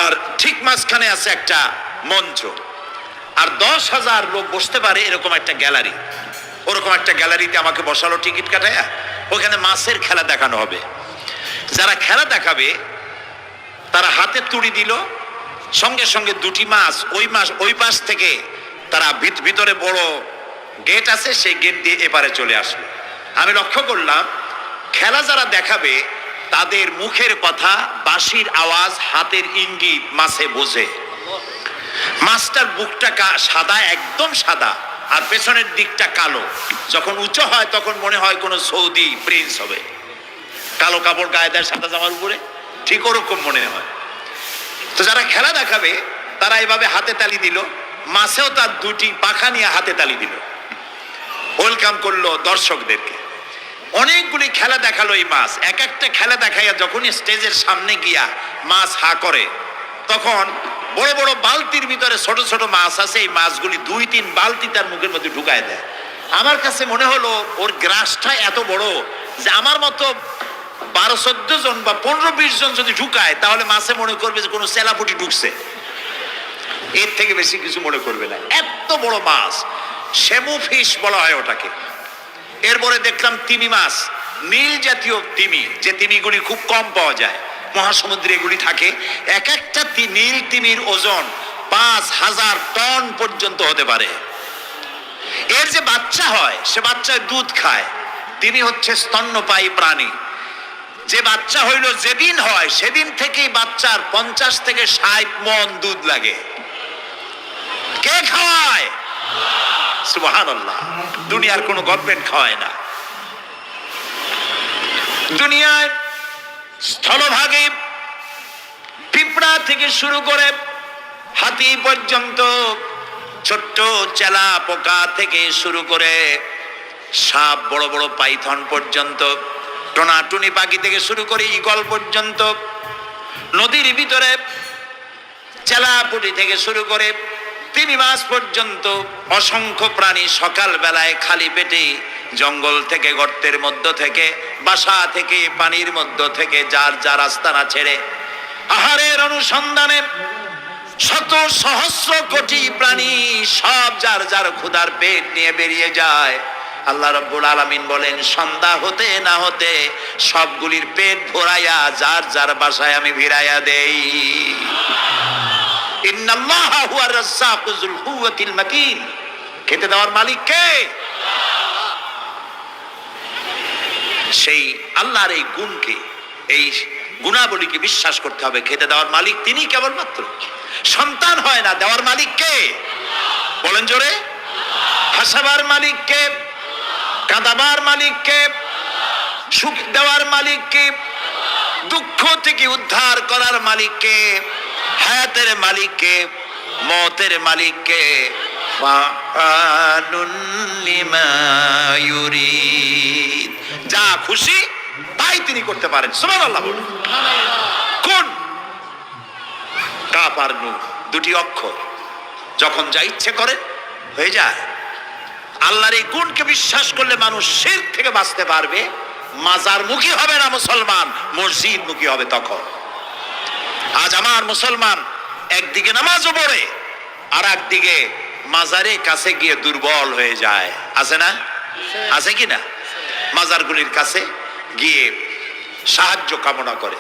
আর ঠিক মাঝখানে আছে একটা মঞ্চ, আর 10,000 লোক বসতে পারে এরকম একটা গ্যালারি। ওরকম একটা গ্যালারিতে আমাকে বসালো টিকিট কাটায়া, ওখানে মাছের খেলা দেখানো হবে। যারা খেলা দেখাবে তারা হাতে তুড়ি দিল, সঙ্গে সঙ্গে দুটি মাছ ওই পাশ থেকে তারা ভিতরে বড় গেট আছে, সেই গেট দিয়ে এপারে চলে আসলো। আমি লক্ষ্য করলাম খেলা যারা দেখাবে তাদের মুখের কথা, বাঁশির আওয়াজ, হাতের ইঙ্গিত মাছে বোঝে। মাছটার বুকটা সাদা, একদম সাদা, আর পেছনের দিকটা কালো। যখন উঁচু হয় তখন মনে হয় কোনো সৌদি প্রিন্স হবে, কালো কাপড় গায়ে দেয় সাদা জামার উপরে, ঠিক ওরকম মনে হয়। তো যারা খেলা দেখাবে তারা এভাবে হাতে তালি দিল, মাছেও তার দুটি পাখা নিয়ে হাতে তালি দিল, ওয়েলকাম করলো দর্শকদেরকে। অনেকগুলি খেলা দেখালো এই মাছ। এক একটা খেলা দেখাইয়া যখন স্টেজের সামনে গিয়া মাছ হা করে, তখন বড় বড় বালতির ভিতরে ছোট ছোট মাছ আছে, এই মাছগুলি 2-3 বালতি তার মুখের মধ্যে ঢুকায় দেয়। আমার কাছে মনে হলো ওর গ্রাসটা এত বড় যে আমার মতো 12-14 জন বা 15-20 জন যদি ঢুকায় তাহলে মাছে মনে করবে যে কোনো সেলাপুটি ঢুকছে, এর থেকে বেশি কিছু মনে করবে না। এত বড় মাছ, শ্যামু ফিশ বলা হয় ওটাকে। এরপরে দেখলাম তিমি মাছ, নীল জাতীয় তিমি, যে তিমিগুলি খুব কম পাওয়া যায়, মহাসমুদ্রে এগুলি থাকে। এক একটা নীল তিমির ওজন 5,000 টন পর্যন্ত হতে পারে। এর যে বাচ্চা হয় সে বাচ্চা দুধ খায়। তিমি হচ্ছে স্তন্যপায়ী প্রাণী। যে বাচ্চা হইল যেদিন হয় সেদিন থেকেই বাচ্চার 50 থেকে 60 মণ দুধ লাগে। কে খাওয়ায়? সুবহানাল্লাহ। দুনিয়ার কোন গভর্নমেন্ট খাওয়ায় না। দুনিয়ায় স্থলভাগে পিঁপড়া থেকে শুরু করে হাতি পর্যন্ত, ছোট্ট চেলা পোকা থেকে শুরু করে সাপ, বড় বড় পাইথন পর্যন্ত, টোনাটুনি পাখি থেকে শুরু করে ঈগল পর্যন্ত, নদীর ভিতরে চেলাপুটি থেকে শুরু করে তিমি মাছ পর্যন্ত অসংখ্য প্রাণী সকাল বেলায় খালি পেটে জঙ্গল থেকে, গর্তের মধ্য থেকে, বাসা থেকে, পানির মধ্য থেকে যার যার আস্তানা ছেড়ে আহারের অনুসন্ধানে শত সহস্র কোটি প্রাণী সব যার যার ক্ষুধার পেট নিয়ে বেরিয়ে যায়। আল্লাহ রাব্বুল আলামিন বলেন, সন্ধ্যা হতে না হতে সবগুলির পেট ভরাইয়া যার যার বাসায় আমি ভিড়াইয়া দেই। ইন্নাল্লাহা হুয়ার রাজ্জাকু যুল কুওয়াতিল মাতিন। খেতে দেওয়ার মালিক কে? সেই আল্লাহর এই গুণকে, এই গুণাবলীকে বিশ্বাস করতে হবে। খেতে দেওয়ার মালিক তিনি কেবলমাত্র। সন্তান হয় না, দেওয়ার মালিক কে? বলেন জোরে। হাসাবার মালিক কে? কাঁদাবার মালিক কে? সুখ দেওয়ার মালিক কে? দুঃখ থেকে উদ্ধার করার মালিক কে? হায়াতের মালিক কে? মওতের মালিক কে? ফাআলুন লিমা ইউরিদ। যা খুশি তাই তিনি করতে পারেন। সুবহানাল্লাহ বলুন। কোন? কাফ আর নুন, দুটি অক্ষর, যখন যা ইচ্ছে করে হয়ে যায়। আল্লাহর এই গুণকে বিশ্বাস করলে মানুষ শিরক থেকে বাঁচতে পারবে। মাজার মুখী হবে না মুসলমান, মসজিদ মুখী হবে তখন। আজ আমার মুসলমান একদিকে নামাজও পড়ে আর একদিকে মাজারের কাছে গিয়ে দুর্বল হয়ে যায়। আছে না? আছে কি না? মাজারগুলির কাছে গিয়ে সাহায্য কামনা করে।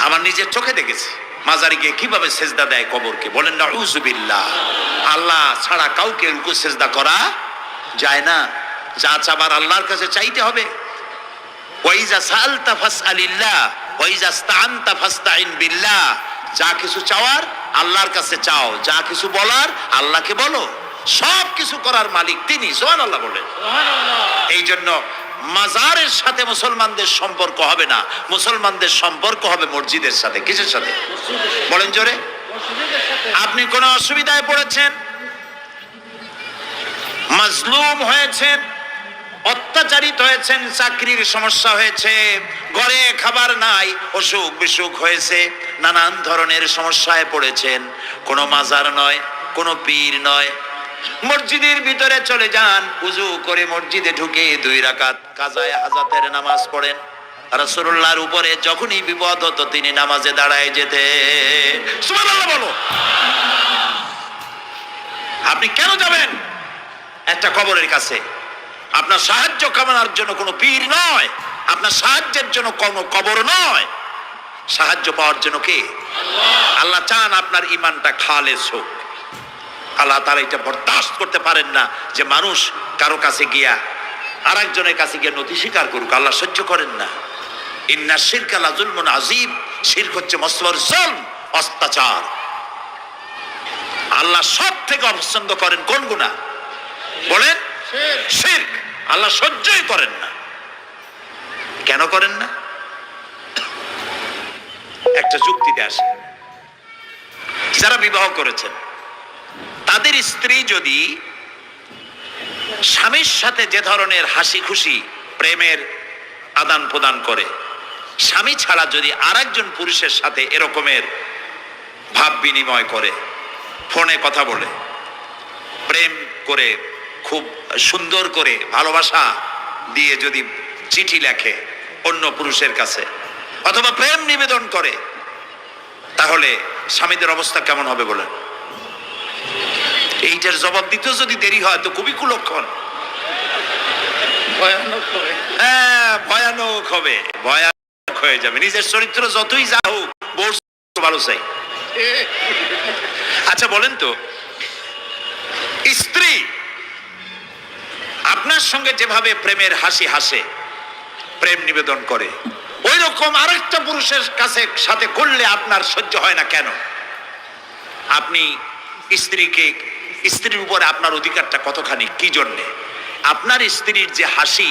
আমার নিজের চোখে দেখেছি মাজারে গিয়ে কিভাবে সেজদা দেয় কবরকে। বলেন নাউযুবিল্লাহ। আল্লাহ ছাড়া কাউকে রুকু সেজদা করা যায় না। যা চাবার আল্লাহর কাছে চাইতে হবে। ওয়াইজা সালতা ফাসআলিল্লাহ ওয়াইজা ইসতাআনতা ফাসতাইন বিল্লাহ। যা কিছু চাওয়ার আল্লাহর কাছে চাও, যা কিছু বলার আল্লাহকে বলো। সব কিছু করার মালিক তিনি। সুবহানাল্লাহ বলেন। এই জন্য মাজারের সাথে মুসলমানদের সম্পর্ক হবে না, মুসলমানদের সম্পর্ক হবে মসজিদের সাথে। কিসের সাথে? বলেন জোরে। আপনি কোন অসুবিধায় পড়েছেন, মাজলুম হয়েছেন, অত্যাচারিত হয়েছেন, চাকরির সমস্যা হয়েছে, ঘরে খাবার নাই, অসুখ বিসুখ হয়েছে, নানান ধরনের সমস্যায় পড়েছেন, কোনো মাজার নয়, কোনো পীর নয়, মসজিদের ভিতরে চলে যান, উযু করে মসজিদে ঢুকে 2 রাকাত কাজায়ে হাজাতের নামাজ পড়েন। রাসূলুল্লাহর উপরে যখনই বিপদ হতো তিনি নামাজে দাঁড়ায় যেতেন। সুবহানাল্লাহ বলো। আপনি কেন যাবেন একটা কবরের কাছে? আপনার সাহায্য কামনার জন্য কোনো পীর নয়, আপনার সাহায্যের জন্য কোনো কবর নয়, সাহায্য পাওয়ার জন্য কে? আল্লাহ চান আপনার ঈমানটা খালেস হোক। আল্লাহ তাআলা এটা বরদাস্ত করতে পারেন না যে মানুষ কারো কাছে গিয়া আরেকজনের কাছে গিয়ে নথি স্বীকার করুক। আল্লাহ সহ্য করেন না। ইন্না শিরকা লাযুলমুন আযীম, শিরক হচ্ছে মস্ত বড় জুলম, অত্যাচার। আল্লাহ সব থেকে অপছন্দ করেন কোন গুনাহ বলেন? শিরক। আল্লাহ সহ্যই করেন না। কেন করেন না? একটা যুক্তিতে আসে, যারা বিবাহ করেছেন তাদের স্ত্রী যদি স্বামীর সাথে যে ধরনের হাসি খুশি প্রেমের আদান প্রদান করে, স্বামী ছাড়া যদি আরেকজন পুরুষের সাথে এরকমের ভাব বিনিময় করে, ফোনে কথা বলে, প্রেম করে, খুব সুন্দর করে ভালোবাসা দিয়ে যদি চিঠি লেখে অন্য পুরুষের কাছে অথবা প্রেম নিবেদন করে, তাহলে স্বামীদের অবস্থা কেমন হবে বলেন? এইটার জবাব দিতে যদি দেরি হয় তো খুবই কুলক্ষণ, হ্যাঁ ভয়ানক হবে, ভয়ানক হয়ে যাবে। নিজের চরিত্র যতই যা হোক বউ ভালো চাই। আচ্ছা বলেন তো, স্ত্রী আপনার সঙ্গে যেভাবে প্রেমের হাসি হাসে, প্রেম নিবেদন করে, ওই রকম আরেকটা পুরুষের কাছে সাথে করলে আপনার সহ্য হয় না কেন? আপনি স্ত্রীর উপরে আপনার অধিকারটা কতখানি, কি জন্যে? আপনার স্ত্রীর যে হাসি,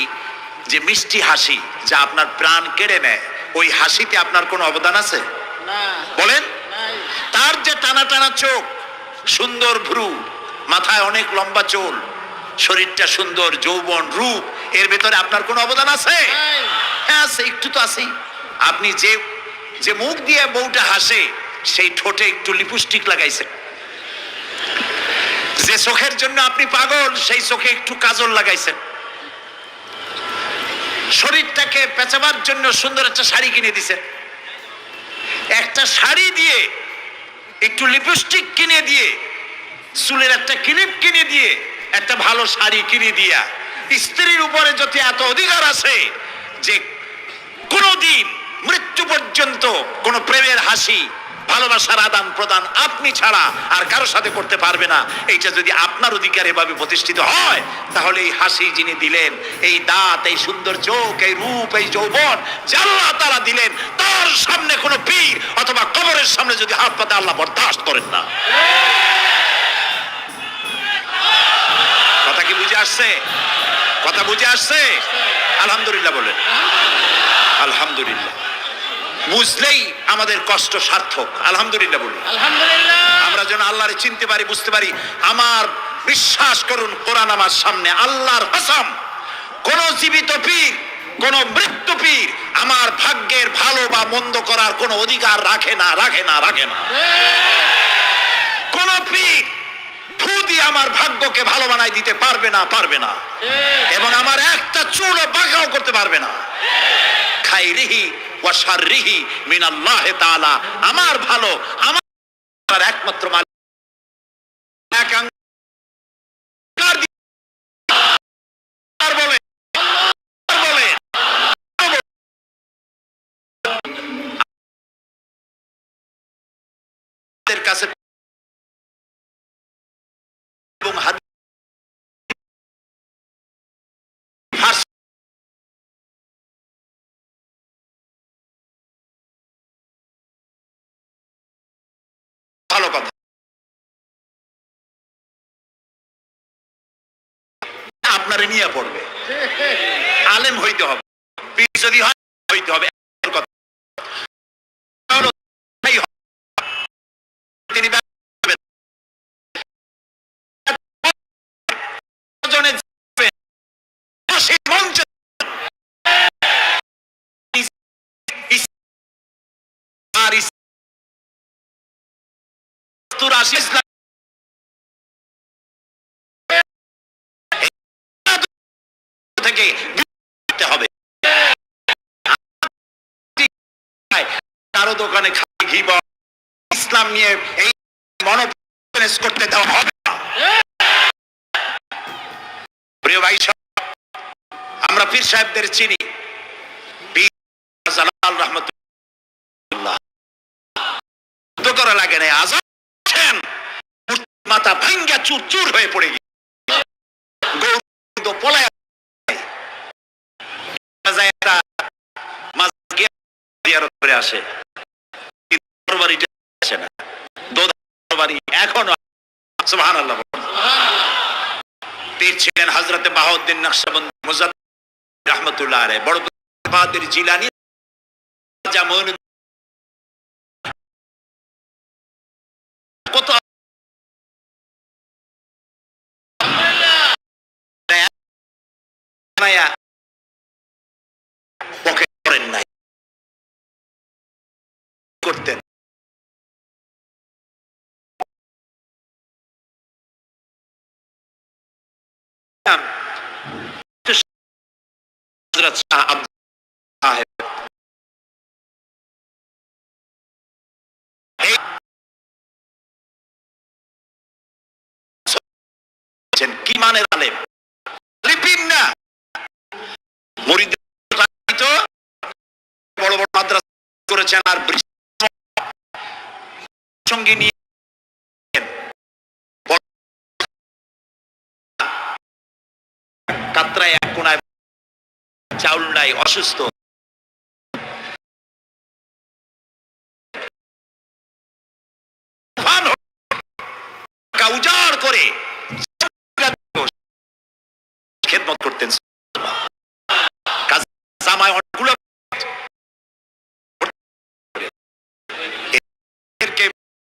যে মিষ্টি হাসি যা আপনার প্রাণ কেড়ে নেয়, ওই হাসিতে আপনার কোনো অবদান আছে বলেন? তার যে টানা টানা চোখ, সুন্দর ভ্রু, মাথায় অনেক লম্বা চুল, শরীরটা সুন্দর, যৌবন, রূপ, এর ভেতরে আপনার কোনো অবদান আছে? হ্যাঁ আছে, একটু তো আছেই। আপনি যে মুখ দিয়ে বউটা হাসে সেই ঠোঁটে একটু লিপস্টিক লাগাইছেন, যে চোখের জন্য আপনি পাগল সেই চোখে একটু কাজল লাগাইছেন, শরীরটাকে পেঁচাবার জন্য সুন্দর একটা শাড়ি কিনে দিছেন, একটা শাড়ি দিয়ে একটু লিপস্টিক কিনে দিয়ে, চুলের একটা ক্লিপ কিনে দিয়ে, একটা ভালো শাড়ি কিনে দিয়া স্ত্রীর উপরে যদি এত অধিকার আছে যে কোনদিন মৃত্যু পর্যন্ত কোন প্রেমের হাসি, ভালোবাসার আদান প্রদান আপনি ছাড়া আর কারো সাথে করতে পারবে না, এইটা যদি আপনার অধিকার এভাবে প্রতিষ্ঠিত হয়, তাহলে এই হাসি যিনি দিলেন, এই দাঁত, এই সুন্দর চোখ, এই রূপ, এই যৌবন যে আল্লাহ তাআলা দিলেন, তার সামনে কোনো পীর অথবা কবরের সামনে যদি হাত পাতে আল্লাহ বরদাস্ত করেন না। কথা কি বুঝে আসছে? কথা বুঝে আসছে? আলহামদুলিল্লাহ বলেন। আলহামদুলিল্লাহ। বুঝলেই আমাদের কষ্ট সার্থক। আলহামদুলিল্লাহ বলি। আলহামদুলিল্লাহ। আমরা যেন আল্লাহরে চিনতে পারি, বুঝতে পারি। আমার বিশ্বাস করুন, কোরআন আমার সামনে, আল্লাহর কসম, কোন জীবিত পীর, কোন মৃত্যু পীর আমার ভাগ্যের ভালো বা মন্দ করার কোন অধিকার রাখে না, রাখে না, রাখে না। কোন পীর ফু দিয়ে আমার ভাগ্যকে ভালো বানাই দিতে পারবে না, পারবে না, এবং আমার একটা চুলও বাঁকাও করতে পারবে না। খাইরিহি ওয়া শাররিহি মিনাল্লাহি তাআলা, আমার ভালো আমার একমাত্র মালিক বলে বলে কাছে এবং ভালো কথা, আপনারে নিয়ে পড়বে, আলেম হইতে হবে, পীর যদি হয় হইতে হবে। তিনি থেকে হবে। কারো দোকানে খালি ঘি পাওয়া, ইসলাম নিয়ে এই মনোবিশ্লেষ করতে দেওয়া হবে না। প্রিয় ভাই, আমরা পীর সাহেবদের চিনি, রহমতুল্লাহ করা লাগে না, আজান মাথা ভাঙ্গা চুর চুর হয়ে পড়ে গিয়ে পলায় আসে, এখনো সুবহানাল্লাহ। পীর ছিলেন হযরত বাহাউদ্দিন নকশবন্দি মুজাদ্দিদ রাহমাতুল্লাহ আলাইহি, বড় কাদের জিলানী, যেমন কত পকেট করেন নাই, করতেন হযরত শাহ আব্দুল সাহেব কি মানের আলেম, লিপিন না, মুরিদ বড় বড় মাদ্রাসা করেছেন, আর সঙ্গে নিয়ে কাতরায় এক কোনায় চাউল নাই, অসুস্থ, উজাড় করে খেদমত করতেন।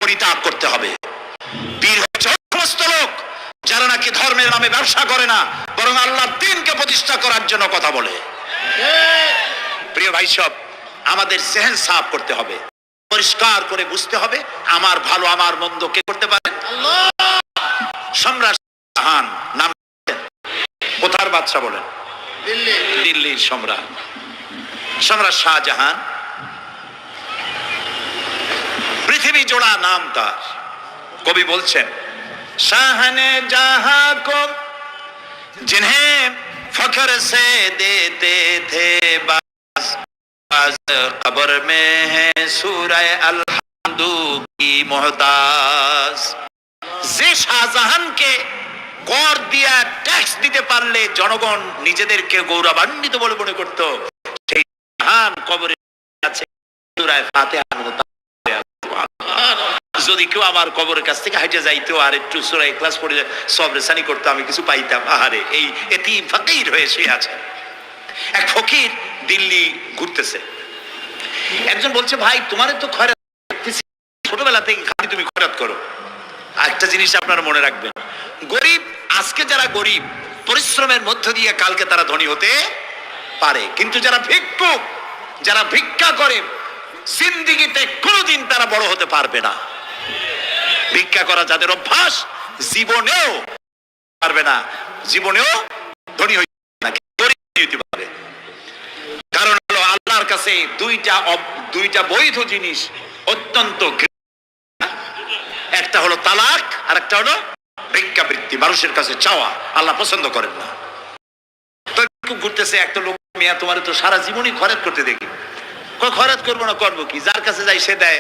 পরিত্যাগ করতে হবে। পীর হচ্ছে সমস্ত লোক যারা নাকি ধর্মের নামে ব্যবসা করে না, বরং আল্লাহর দ্বীনকে প্রতিষ্ঠা করার জন্য কথা বলে। প্রিয় ভাই সব, আমাদের জেহেন সাফ করতে হবে, পরিষ্কার করে বুঝতে হবে আমার ভালো আমার মন্দ কে করতে পারে? আল্লাহ। সম্রাট শাহজাহান নাম কোথার বাদশা বলেন? দিল্লির সম্রাট, সম্রাট শাহজাহান। পৃথিবী জোড়া নাম তার। কবি বলছেন, শাহনে জাহা কো जिन्हें फख्र से देते थे बाज, बाज कब्र में है सूरह अलहम्दु की मोहताज। যে শাহজাহানকে কর দিয়া ট্যাক্স দিতে পারলে জনগণ নিজেদেরকে গৌরবান্বিত বলে মনে করত, সেই শাহজাহান কবরে আছে সূরা ফাতিহার মতো। যদি কেউ আমার কবরের কাছ থেকে হাইটে যাইতো আর একটু সূরা ইখলাস পড়ে সবরেসানি করতো, আমি কিছু পাইতাম। আহারে, এই এতিম ফকির হয়ে শুয়ে আছে। এক ফকির দিল্লি ঘুরতেছে, একজন বলছে, ভাই তোমার তো খয়রাত, ছোটবেলা থেকে খালি তুমি খয়রাত করো। একটা জিনিস আপনারা মনে রাখবেন, গরিব আজকে যারা গরিব পরিশ্রমের মধ্য দিয়ে কালকে তারা ধনী হতে পারে, কিন্তু যারা ভিক্ষুক, যারা ভিক্ষা করে জিন্দেগিতে কোনোদিন তারা বড় হতে পারবে না। ভিক্ষা করা যাদের অভ্যাস, জীবনেও পারবে না, জীবনেও ধনী হইতে পারবে। কারণ হলো আল্লাহর কাছে দুইটা বৈধ জিনিস অত্যন্ত, একটা হলো তালাক আর একটা হলো ভিক্ষাবৃত্তি, মানুষের কাছে চাওয়া আল্লাহ পছন্দ করেন না। তো ঘুরতেছে একটা লোক, মিয়া তোমার তো সারা জীবনই খরচ করতে দেখি। খরচ করবো না, করবো কি, যার কাছে যাই সে দেয়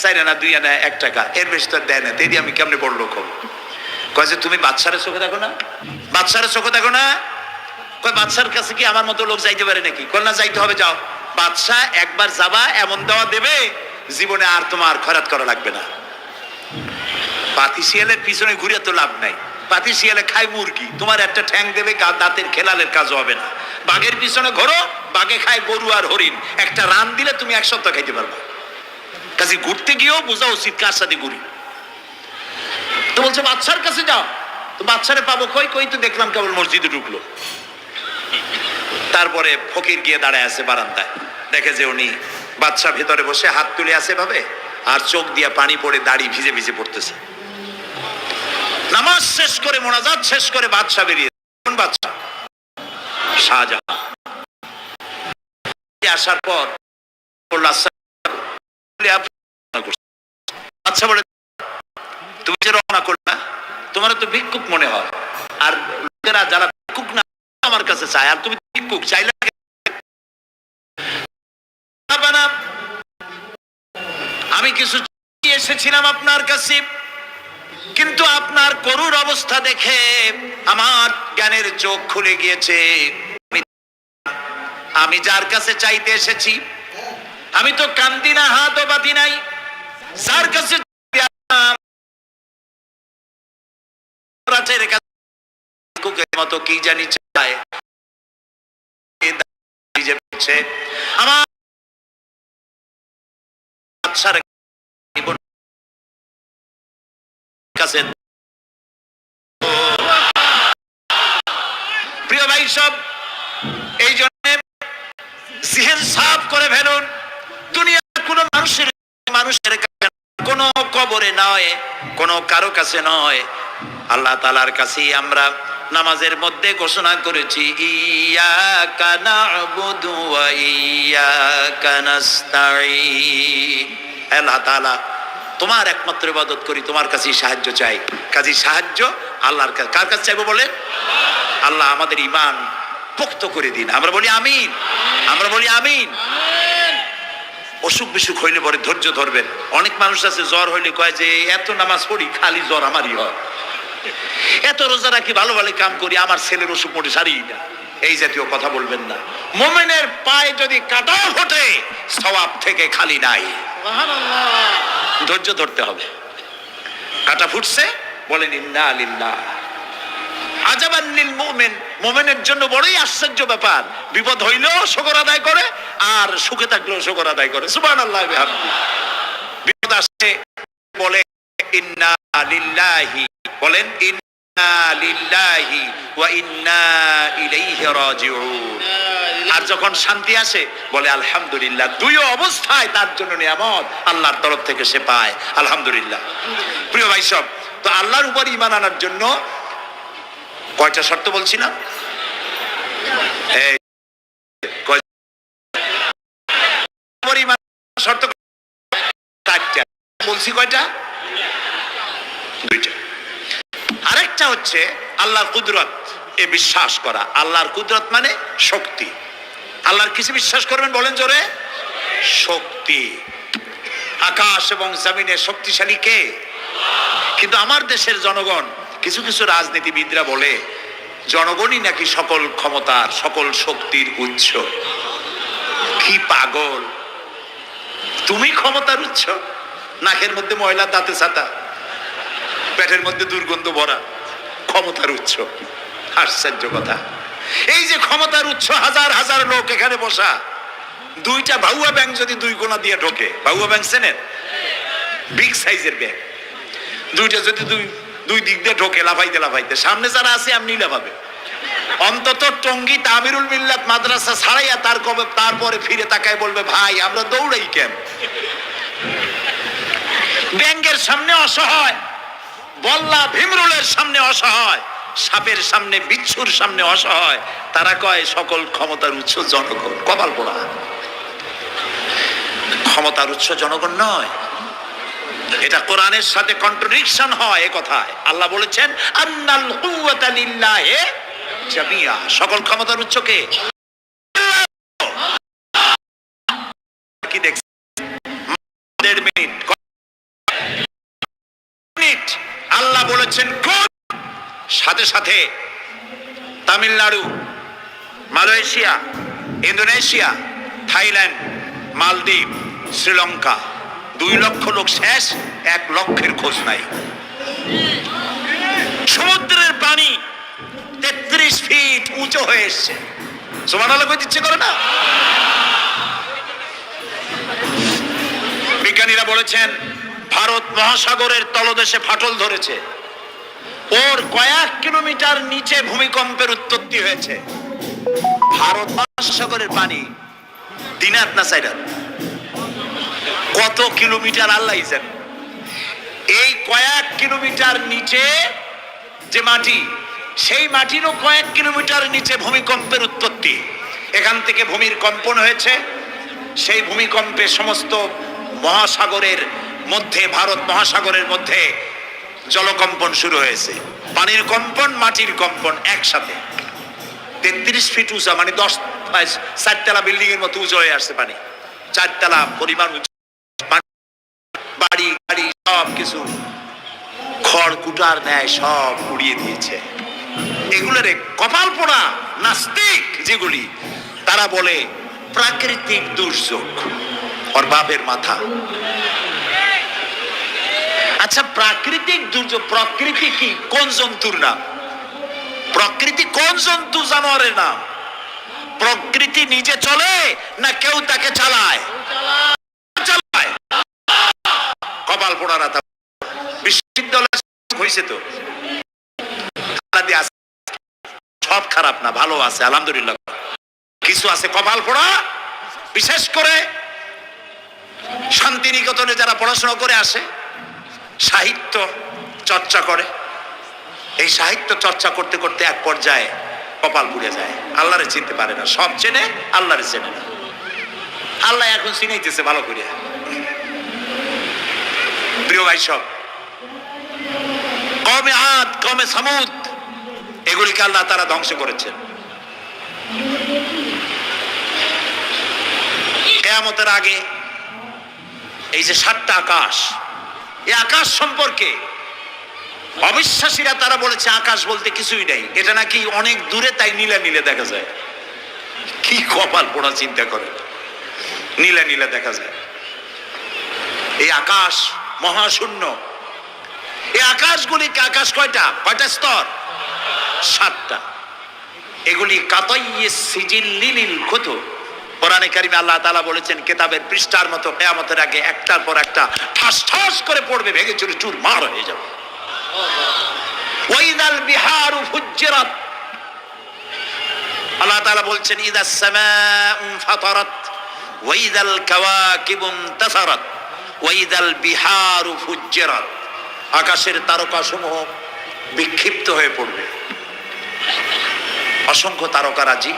4 আনা 2 আনা 1 টাকা, এর বেশি তো দেয় না। দিদি আমি কেমনে বড় লোক হবো? কয় যে তুমি বাদশার চোখে দেখো না, বাদশার চোখে দেখো না। কয় বাদশার কাছে কি আমার মতো লোক যাইতে পারে নাকি? কয় না, যাইতে হবে, যাও। বাদশা একবার যাবা, এমন দেওয়া দেবে জীবনে আর তোমার খরচ করা লাগবে না। পাতি শিয়ালের পিছনে ঘুরে তো লাভ নাই, পাতি শিয়ালে খায় মুরগি, তোমার একটা ঠ্যাং দেবে, দাঁতের খেলালের কাজ হবে না। বাঘের পিছনে ঘোরো, বাঘে খায় গরু আর হরিণ, একটা রান দিলে তুমি 1 সপ্তাহ খাইতে পারবা। কাজে ঘুরতে গিয়েও বোঝা উচিত কার সাথে ঘুরি। তো বলছে বাদশার কাছে যাও, তো বাদশারে পাবো কই? কই তো দেখলাম কেবল মসজিদে ঢুকলো। তারপরে ফকির গিয়ে দাঁড়ায় আছে বারান্দায়, দেখে যে উনি বাদশা ভেতরে বসে হাত তুলে আছে ভাবে, আর চোখ দিয়ে পানি পড়ে দাড়ি ভিজে ভিজে পড়তেছে। নামাজ শেষ করে, মোনাজাত শেষ করে বাদশা বেরিয়ে, কোন বাদশা? শাহজাহান। আসার পর বলি আপনি আচ্ছা বলে তুমি যে রওনা করলে তোমার তো ভিক্ষুক মনে হয়, আর লোকেরা যারা ভিক্ষুক না আমার কাছে চায়, আর তুমি ভিক্ষুক চাইলে আমি কিছু এসেছিলাম আপনার কাছে, কিন্তু আপনার করুণ অবস্থা দেখে আমার জ্ঞানের চোখ খুলে গিয়েছে। আমি যার কাছে চাইতে এসেছি, আমি তো কান্দি না, হাতও বাঁধি নাই, যার কাছে মতো কি জানি চায় আমার কাছে। প্রিয় ভাই সব, এই জন্য জিহ্ন সাফ করে ফেলুন। দুনিয়ার কোন মানুষের কাছে, কোন কবরে নয়, কোন কারো কাছে নয়, আল্লাহ তাআলার কাছেই আমরা নামাজের মধ্যে ঘোষণা করেছি, ইয়াকা না'বুদু ওয়া ইয়াকা নাস্তাঈন। আল্লাহ তাআলা তোমার একমাত্র ইবাদত করি, তোমার কাছেই সাহায্য চাই। কাজী সাহায্য আল্লাহর কাছে। কার কাছে চাইবো বলেন? আল্লাহ আমাদের ঈমান পোক্ত করে দিন। আমরা বলি আমিন, আমরা বলি আমিন। অসুখ বিসুখ হইলে পরে ধৈর্য ধরবেন। অনেক মানুষ আছে জ্বর হইলে কয় যে এত নামাজ পড়ি খালি জ্বর আমারই হয়, এত রোজা রাখি, ভালো ভালো কাম করি, আমার ছেলের অসুখ মোটে সারিই না। এই জাতীয় কথা বলবেন না। মুমিনের পায়ে যদি কাঁটা ফোটে সওয়াব থেকে খালি নাই। ধৈর্য ধরতে হবে। কাঁটা ফুটছে, বলেন ইন্না লিল্লাহ। আজাবান লিল মুমিন, মুমিনের জন্য বড়ই আশ্চর্য ব্যাপার, বিপদ হইলেও শুকর আদায় করে, আর সুখে থাকলেও শুকর আদায় করে। সুবহানাল্লাহ ওয়া বিহামদিহি। বিপদ আসে বলে ইন্না লিল্লাহি, বলেন ইন্না লিল্লাহি ওয়া ইন্না ইলাইহি রাজিউন। আর যখন শান্তি আসে বলে আলহামদুলিল্লাহ। দুই অবস্থায় তার জন্য নিয়ামত আল্লাহর তরফ থেকে সে পায়, আলহামদুলিল্লাহ। প্রিয় ভাই সব, তো আল্লাহর উপর ঈমান আনার জন্য কয়টা শর্ত বলছিলাম? শর্ত বলছি কয়টা? দুইটা। আরেকটা হচ্ছে আল্লাহর কুদরত, এ বিশ্বাস করা। আল্লাহর কুদরত মানে শক্তি। আল্লাহর কিছু বিশ্বাস করবেন বলেন জোরে? শক্তি। আকাশ এবং জমিনের শক্তিশালী কে? কিন্তু আমার দেশের জনগণ, কিছু কিছু রাজনীতিবিদরা বলে জনগণই নাকি সকল ক্ষমতার, সকল শক্তির উৎস। কি পাগল! তুমি ক্ষমতার উৎস? নাকের মধ্যে ময়লা, দাঁতে ছাতা, পেটের মধ্যে দুর্গন্ধ ভরা, ক্ষমতার উৎস? আশ্চর্য কথা। এই যে ক্ষমতার উৎস, হাজার হাজার লোক এখানে বসা, দুইটা ভাউয়া ব্যাংক যদি দুই কোণা দিয়ে ঢোকে, ভাউয়া ব্যাংক চেনেন? বিগ সাইজের ব্যাংক, দুইটা যদি দুই দিক দিয়ে ঢোকে লাফাইতে লাফাইতে, সামনে যারা আছে এমনি লাফাবে। অন্তত টঙ্গী তামিরুল মিল্লাত মাদ্রাসা ছাড়াইয়া তারপরে ফিরে তাকায় বলবে, ভাই আমরা দৌড়াই কেন? ব্যাংকের সামনে অসহায়, বল্লা ভীমরুলের সামনে অসহায়, সাপের সামনে, বিচ্ছুর সামনে অসহায়, তারা কয় সকল ক্ষমতার উৎস জনগণ। কপাল পোড়া। ক্ষমতার উৎস জনগণ নয়, এটা কোরআনের সাথে কন্ট্রাডিকশন হয়। এ কথায় আল্লাহ বলেছেন আন্নাল কুওয়াতা লিল্লাহি জামিয়া, সকল ক্ষমতার উৎস কে? কি দেখছেন? 1.5 মিনিট আল্লাহ বলেছেন কোন, সাথে সাথে তামিলনাড়ু, মালয়েশিয়া, ইন্দোনেশিয়া, থাইল্যান্ড, মালদ্বীপ, শ্রীলঙ্কা, 2 লক্ষ লোক শেষ, 1 লক্ষের খোঁজ নাই। সমুদ্রের পানি 33 ফিট উঁচু হয়ে এসছে। সুবহানাল্লাহ কইতে ইচ্ছে করে না? বিজ্ঞানীরা বলেছেন ভারত মহাসাগরের তলদেশে ফাটল ধরেছে, ওর কয়েক কিলোমিটার নিচে ভূমিকম্পের উৎপত্তি হয়েছে। ভারত মহাসাগরের পানি দিনাত না সাইরাত, কত কিলোমিটার আল্লাহ জানে। এই কয়েক কিলোমিটার নিচে যে মাটি, সেই মাটিরও কয়েক কিলোমিটার নিচে ভূমিকম্পের উৎপত্তি। এখান থেকে ভূমির কম্পন হয়েছে, সেই ভূমিকম্পে সমস্ত মহাসাগরের মধ্যে, ভারত মহাসাগরের মধ্যে জলকম্পন শুরু হয়েছে। পানির কম্পন, মাটির কম্পন একসাথে। 33 ফিট উঁচা, মানে 4 বিল্ডিং এর মতো উঁচু হয়ে আসছে পানি। 4 পরিমাণ উঁচু। বাড়ি গাড়ি সব কিছু খড় কুটার ন্যায় সব উড়িয়ে দিয়েছে। এগুলোরে কপাল পোড়া নাস্তিক যেগুলি, তারা বলে প্রাকৃতিক দুর্যোগ। ওর বাপের মাথা। আচ্ছা, প্রাকৃতিক দুর্যোগ, প্রকৃতি কি? কোন জন্তুর নাম? প্রকৃতি কোন জন্তু জানোয়ারের নাম? প্রকৃতি নিজে চলে না কেউ তাকে চালায়? চালায়। কপাল পোড়ারা। বিশ্ববিদ্যালয় হয়েছে তো, সব খারাপ না, ভালো আছে আলহামদুলিল্লাহ। কিছু আছে কপাল পোড়া। বিশেষ করে শান্তিনিকেতনে যারা পড়াশোনা করে আসে, সাহিত্য চর্চা করে, এই সাহিত্য চর্চা করতে করতে এক পর্যায়ে কপাল পুড়ে যায়। আল্লাহরে চিনতে পারে না। সব চেনে, আল্লাহরে চেনে না। আল্লাহ এখন চিনাইতেছে ভালো করে। প্রিয় ভাই, সব কওমে আদ, কওমে সামুদ, এগুলিকে আল্লাহ তারা ধ্বংস করেছেন। কিয়ামতের আগে এই যে 7টা আকাশ, এই আকাশ সম্পর্কে অবিশ্বাসীরা তারা বলেছে আকাশ বলতে কিছুই নেই, এটা নাকি অনেক দূরে, তাই নীলা নীলে দেখা যায়। কি কপাল পোড়া, চিন্তা করে। নীলা নীলা দেখা যায়। এই আকাশ মহাশূন্য। এই আকাশগুলিকে, আকাশ কয়টা স্তর? 7টা। এগুলি কাতাইয়ে সিজিল্লিল কুতুব। কোরআনে কারিমে আল্লাহ তাআলা বলেছেন, কিতাবের পৃষ্ঠার মতো কিয়ামতের আগে একটার পর একটা ঠাস ঠাস করে পড়বে, ভেঙে চুরে চুরমার হয়ে যাবে। ওয়াইদাল বিহারু ফুজ্জিরাত। আল্লাহ তাআলা বলছেন, ইদাস সামাউ ফাতারাত ওয়াইদাল কাওয়াকিবু ইনতাসারাত ওয়াইদাল বিহারু ফুজ্জিরাত। আকাশের তারকাসমূহ বিক্ষিপ্ত হয়ে পড়বে। অসংখ্য তারকারাজি,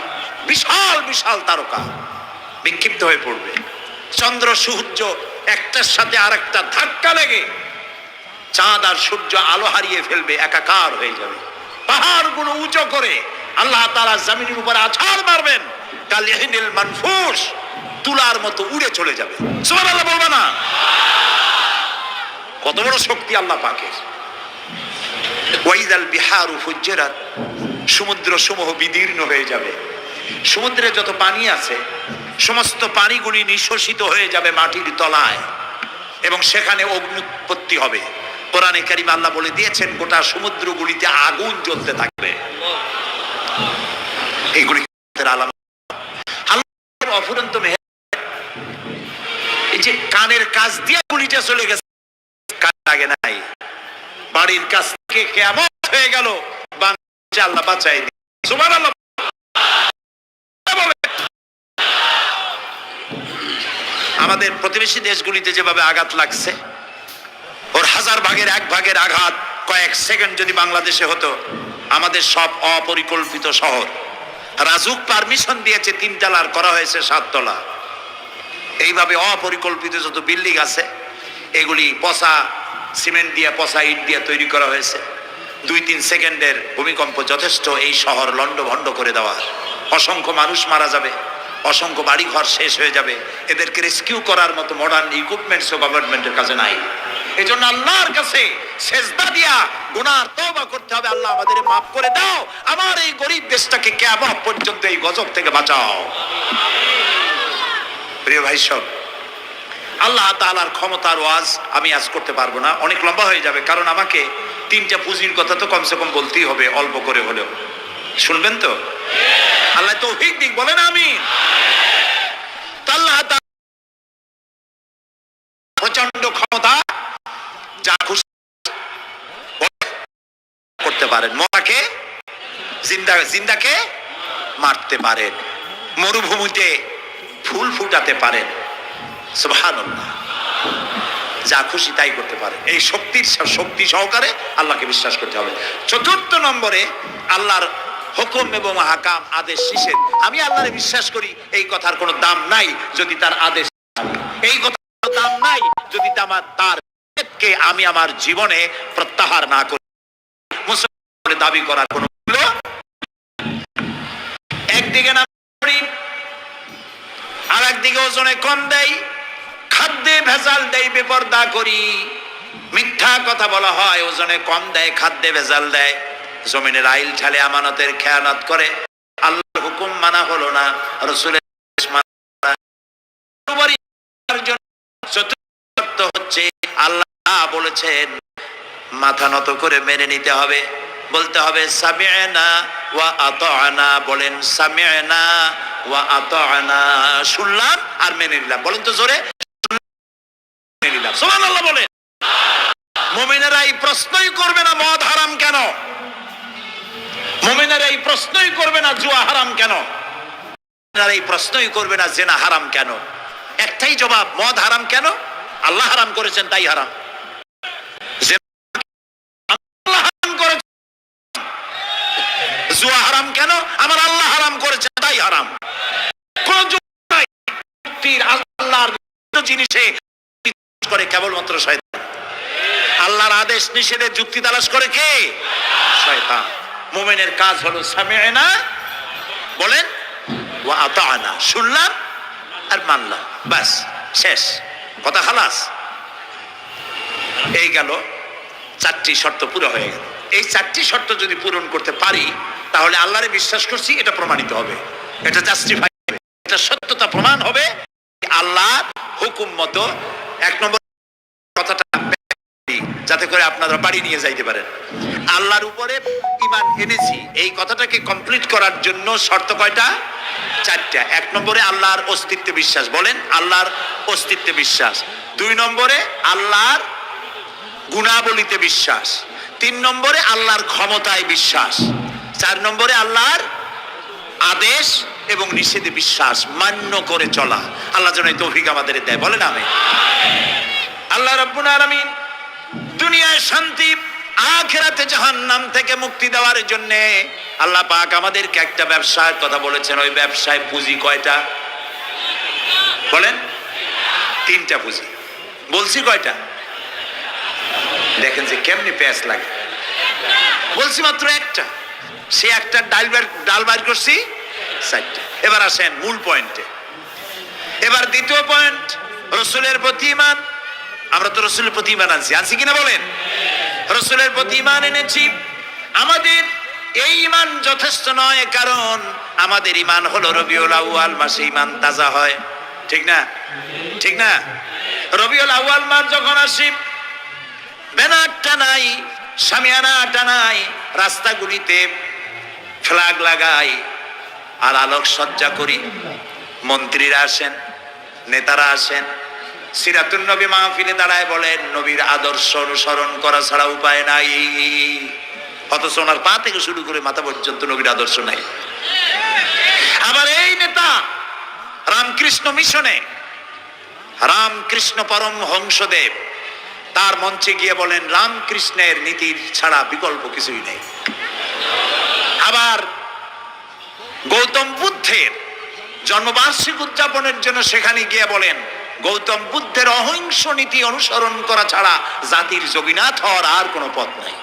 বিশাল বিশাল তারকা বিক্ষিপ্ত হয়ে পড়বে। চন্দ্র সূর্য একটার সাথে আরেকটা ধাক্কা লেগে চাঁদ আর সূর্য আলো হারিয়ে ফেলবে, একাকার হয়ে যাবে। পাহাড়গুলো উঁচু করে আল্লাহ তাআলা জমিনের উপরে আছাড় মারবেন, কালিহিনিল মানফুস, তুলার মতো উড়ে চলে যাবে। সুবহানাল্লাহ বলবা না? কত বড় শক্তি আল্লাহ পাকের। ওয়াইদাল বিহারু ফুজ্জিরাত, সমুদ্র সমূহ বিদীর্ণ হয়ে যাবে। সমুদ্রে যত পানি আছে সমস্ত পানিগুলি নিঃশোষিত হয়ে যাবে মাটির তলায়, এবং সেখানে অগ্নুৎপত্তি হবে। কোরআনে কারিমে আল্লাহ বলে দিয়েছেন, গোটা সমুদ্রগুলিতে আগুন জ্বলতে থাকবে। এইগুলি আলামত। আল্লাহর অফুরন্ত মেহের। এই যে কানের কাজ দিয়ে গুলিটা চলে গেছে, কান লাগে নাই, বাড়ির কাছ থেকে কিয়ামত হয়ে গেল, আল্লাহ বাঁচাই দিন। সুবহানাল্লাহ। আমাদের প্রতিবেশী দেশগুলিতে যেভাবে আঘাত লাগছে, ওর 1000 ভাগের 1 ভাগের আঘাত কয়েক সেকেন্ড যদি বাংলাদেশে হতো, আমাদের সব অপরিকল্পিত শহর, রাজুক পারমিশন দিয়েছে 3 তলার, করা হয়েছে 7 তলা। এইভাবে অপরিকল্পিত যত বিল্ডিং আছে এগুলি পচা সিমেন্ট দিয়ে, পচা ইট দিয়ে তৈরি করা হয়েছে। 2-3 সেকেন্ডের ভূমিকম্প যথেষ্ট এই শহর লন্ডভন্ড করে দেওয়ার। অসংখ্য মানুষ মারা যাবে, অসংখ্য বাড়ি ঘর শেষ হয়ে যাবে। এদেরকে রেস্কিউ করার মতো মডার্ন ইকুইপমেন্টসও গভর্নমেন্টের কাছে নাই। এজন্য আল্লাহর কাছে সেজদা দিয়া গুনার তওবা করতে হবে, আল্লাহ আমাদের মাফ করে দাও, আমার এই গরিব দেশটাকে কিয়ামত পর্যন্ত এই গজব থেকে বাঁচাও। প্রিয় ভাই সব, আল্লাহ তাআলার ক্ষমতার ওয়াজ আমি আজ করতে পারবো না, অনেক লম্বা হয়ে যাবে। কারণ আমাকে 3টা পুঁজির কথা তো কমসে কম বলতেই হবে, অল্প করে হলেও। শুনবেন তো? আল্লাহ তৌফিক দিক, বলেন আমিন। আল্লাহ প্রচন্ড ক্ষমতা, যা খুশি করতে পারেন। মরাকে জিন্দা, জিন্দাকে মারতে পারেন, মরুভূমিতে ফুল ফুটাতে পারেন। সুবহানাল্লাহ। যা খুশি তাই করতে পারে। এই শক্তি সহকারে আল্লাহকে বিশ্বাস করতে হবে। 4র্থ নম্বরে, আল্লাহর হুকুম এবং হাকাম, আদেশ নিষেধ। আমি আল্লাহরে বিশ্বাস করি, এই কথার কোনো দাম নাই যদি তার আদেশ, এই কথা দাম নাই যদি তার কে আমি আমার জীবনে প্রত্যাহার না করি। মুসলমান দাবি করার কোন একদিকে না করি, আর একদিকে ওজনে কম দেয়, খাদ্যে ভেজাল দেয়, বেপরদা করি, মিথ্যা কথা বলা হয়, ওজনে কম দেয়, খাদ্যে ভেজাল দেয়, জমিনের আইল ঠালে আমানতের খেয়ানত করে, আল্লাহর হুকুম মানা হলো না, রাসূলের চতুর্থ হচ্ছে আল্লাহ বলেছেন মাথা নত করে মেনে নিতে হবে, বলতে হবে সামি'না ওয়া আতা'না। বলেন সামি'না ওয়া আতা'না, শুনলাম আর মেনে নিলাম। বলেন তো জোরে, মেনে নিলাম। সুবহানাল্লাহ বলেন। মুমিনেরা এই প্রশ্নই করবে না মদ হারাম কেন, মুমিনেরা এই প্রশ্নই করবে না জুয়া হারাম কেন, মুমিনেরা এই প্রশ্নই করবে না জিনা হারাম কেন। একটাই জবাব, মদ হারাম কেন? আল্লাহ হারাম করেছেন তাই হারাম। আল্লাহ হারাম করেছেন। জুয়া হারাম কেন? আমার আল্লাহ হারাম করেছেন তাই হারাম। কোন যুক্তি নাই। আল্লাহর জিনিসে করে কেবলমাত্র শয়তান। আল্লাহর আদেশ নিষেধের যুক্তি তালাশ করে কে? শয়তান। মুমিনের কাজ হলো সামি'না, বলেন, ওয়া আতা'না, শুনলাম আর মানলাম, বাস শেষ কথা, খালাস। এই গেল চারটি শর্ত পুরো হয়ে গেল। এই চারটি শর্ত যদি পূরণ করতে পারি তাহলে আল্লাহরে বিশ্বাস করছি এটা প্রমাণিত হবে, এটা জাস্টিফাই হবে, এটা সত্যতা প্রমাণ হবে। আল্লাহর হুকুম মতো এক নম্বর কথাটা যাতে করে আপনারা বাড়ি নিয়ে যাইতে পারেন। আল্লাহর উপরে ঈমান এনেছি এই কথাটাকে কমপ্লিট করার জন্য শর্ত কয়টা? চারটা। এক নম্বরে আল্লাহর অস্তিত্বে বিশ্বাস, বলেন আল্লাহর অস্তিত্বে বিশ্বাস। দুই নম্বরে আল্লাহর গুণাবলীতে বিশ্বাস। তিন নম্বরে আল্লাহর ক্ষমতায় বিশ্বাস। চার নম্বরে আল্লাহর আদেশ এবং নিষেধে বিশ্বাস, মান্য করে চলা। আল্লাহ যেন এই তৌফিক আমাদের দেয়, বলেন আমিন। আল্লাহ রাব্বুল আলামিন দুনিয়ায় শান্তি, আখিরাতে জাহান্নাম থেকে মুক্তি দেওয়ার জন্য আল্লাহ পাক আমাদেরকে একটা ব্যবসার কথা বলেছেন। ওই ব্যবসায় পুঁজি কয়টা? বলেন। তিনটা পুঁজি। বলছি কয়টা? দেখেন যে কেমনি প্যাঁচ লাগে। বলছি মাত্র একটা, সে একটা ডাল বাইর করছি চারটা। এবার আসেন মূল পয়েন্টে। এবার দ্বিতীয় পয়েন্ট, রাসূলের প্রতি ঈমান। আমরা তো রাসূলের প্রতি ঈমান আনছি কিনা বলেন? রাসূলের প্রতি ঈমান এনেছি। আমাদের এই ঈমান যথেষ্ট নয়, কারণ আমাদের ঈমান হলো রবিউল আউয়াল মাসে ঈমান তাজা হয়, ঠিক না? ঠিক না? রবিউল আউয়াল মাস যখন আসে, ব্যানারটা নাই, শামিয়ানাটা নাই, রাস্তাগুলিতে ফ্ল্যাগ লাগাই আর আলোক সজ্জা করি। মন্ত্রীরা আসেন, নেতারা আসেন, সিরাতুন নবী মাহফিলে দাঁড়ায় বলেন নবীর আদর্শ অনুসরণ করা ছাড়া উপায় নাই। অথচ ওনার পা থেকে শুরু করে মাথা পর্যন্ত নবীর আদর্শ নাই। আবার এই নেতা রামকৃষ্ণ মিশনে, রামকৃষ্ণ পরমহংসদেব তার মঞ্চে গিয়ে বলেন রামকৃষ্ণের নীতির ছাড়া বিকল্প কিছুই নেই। আবার গৌতম বুদ্ধের জন্মবার্ষিকী উদযাপনের জন্য সেখানে গিয়ে বলেন গৌতম বুদ্ধের অহিংস নীতি অনুসরণ করা ছাড়া জাতির যোগীনাথ হওয়ার আর কোনো পথ নাই।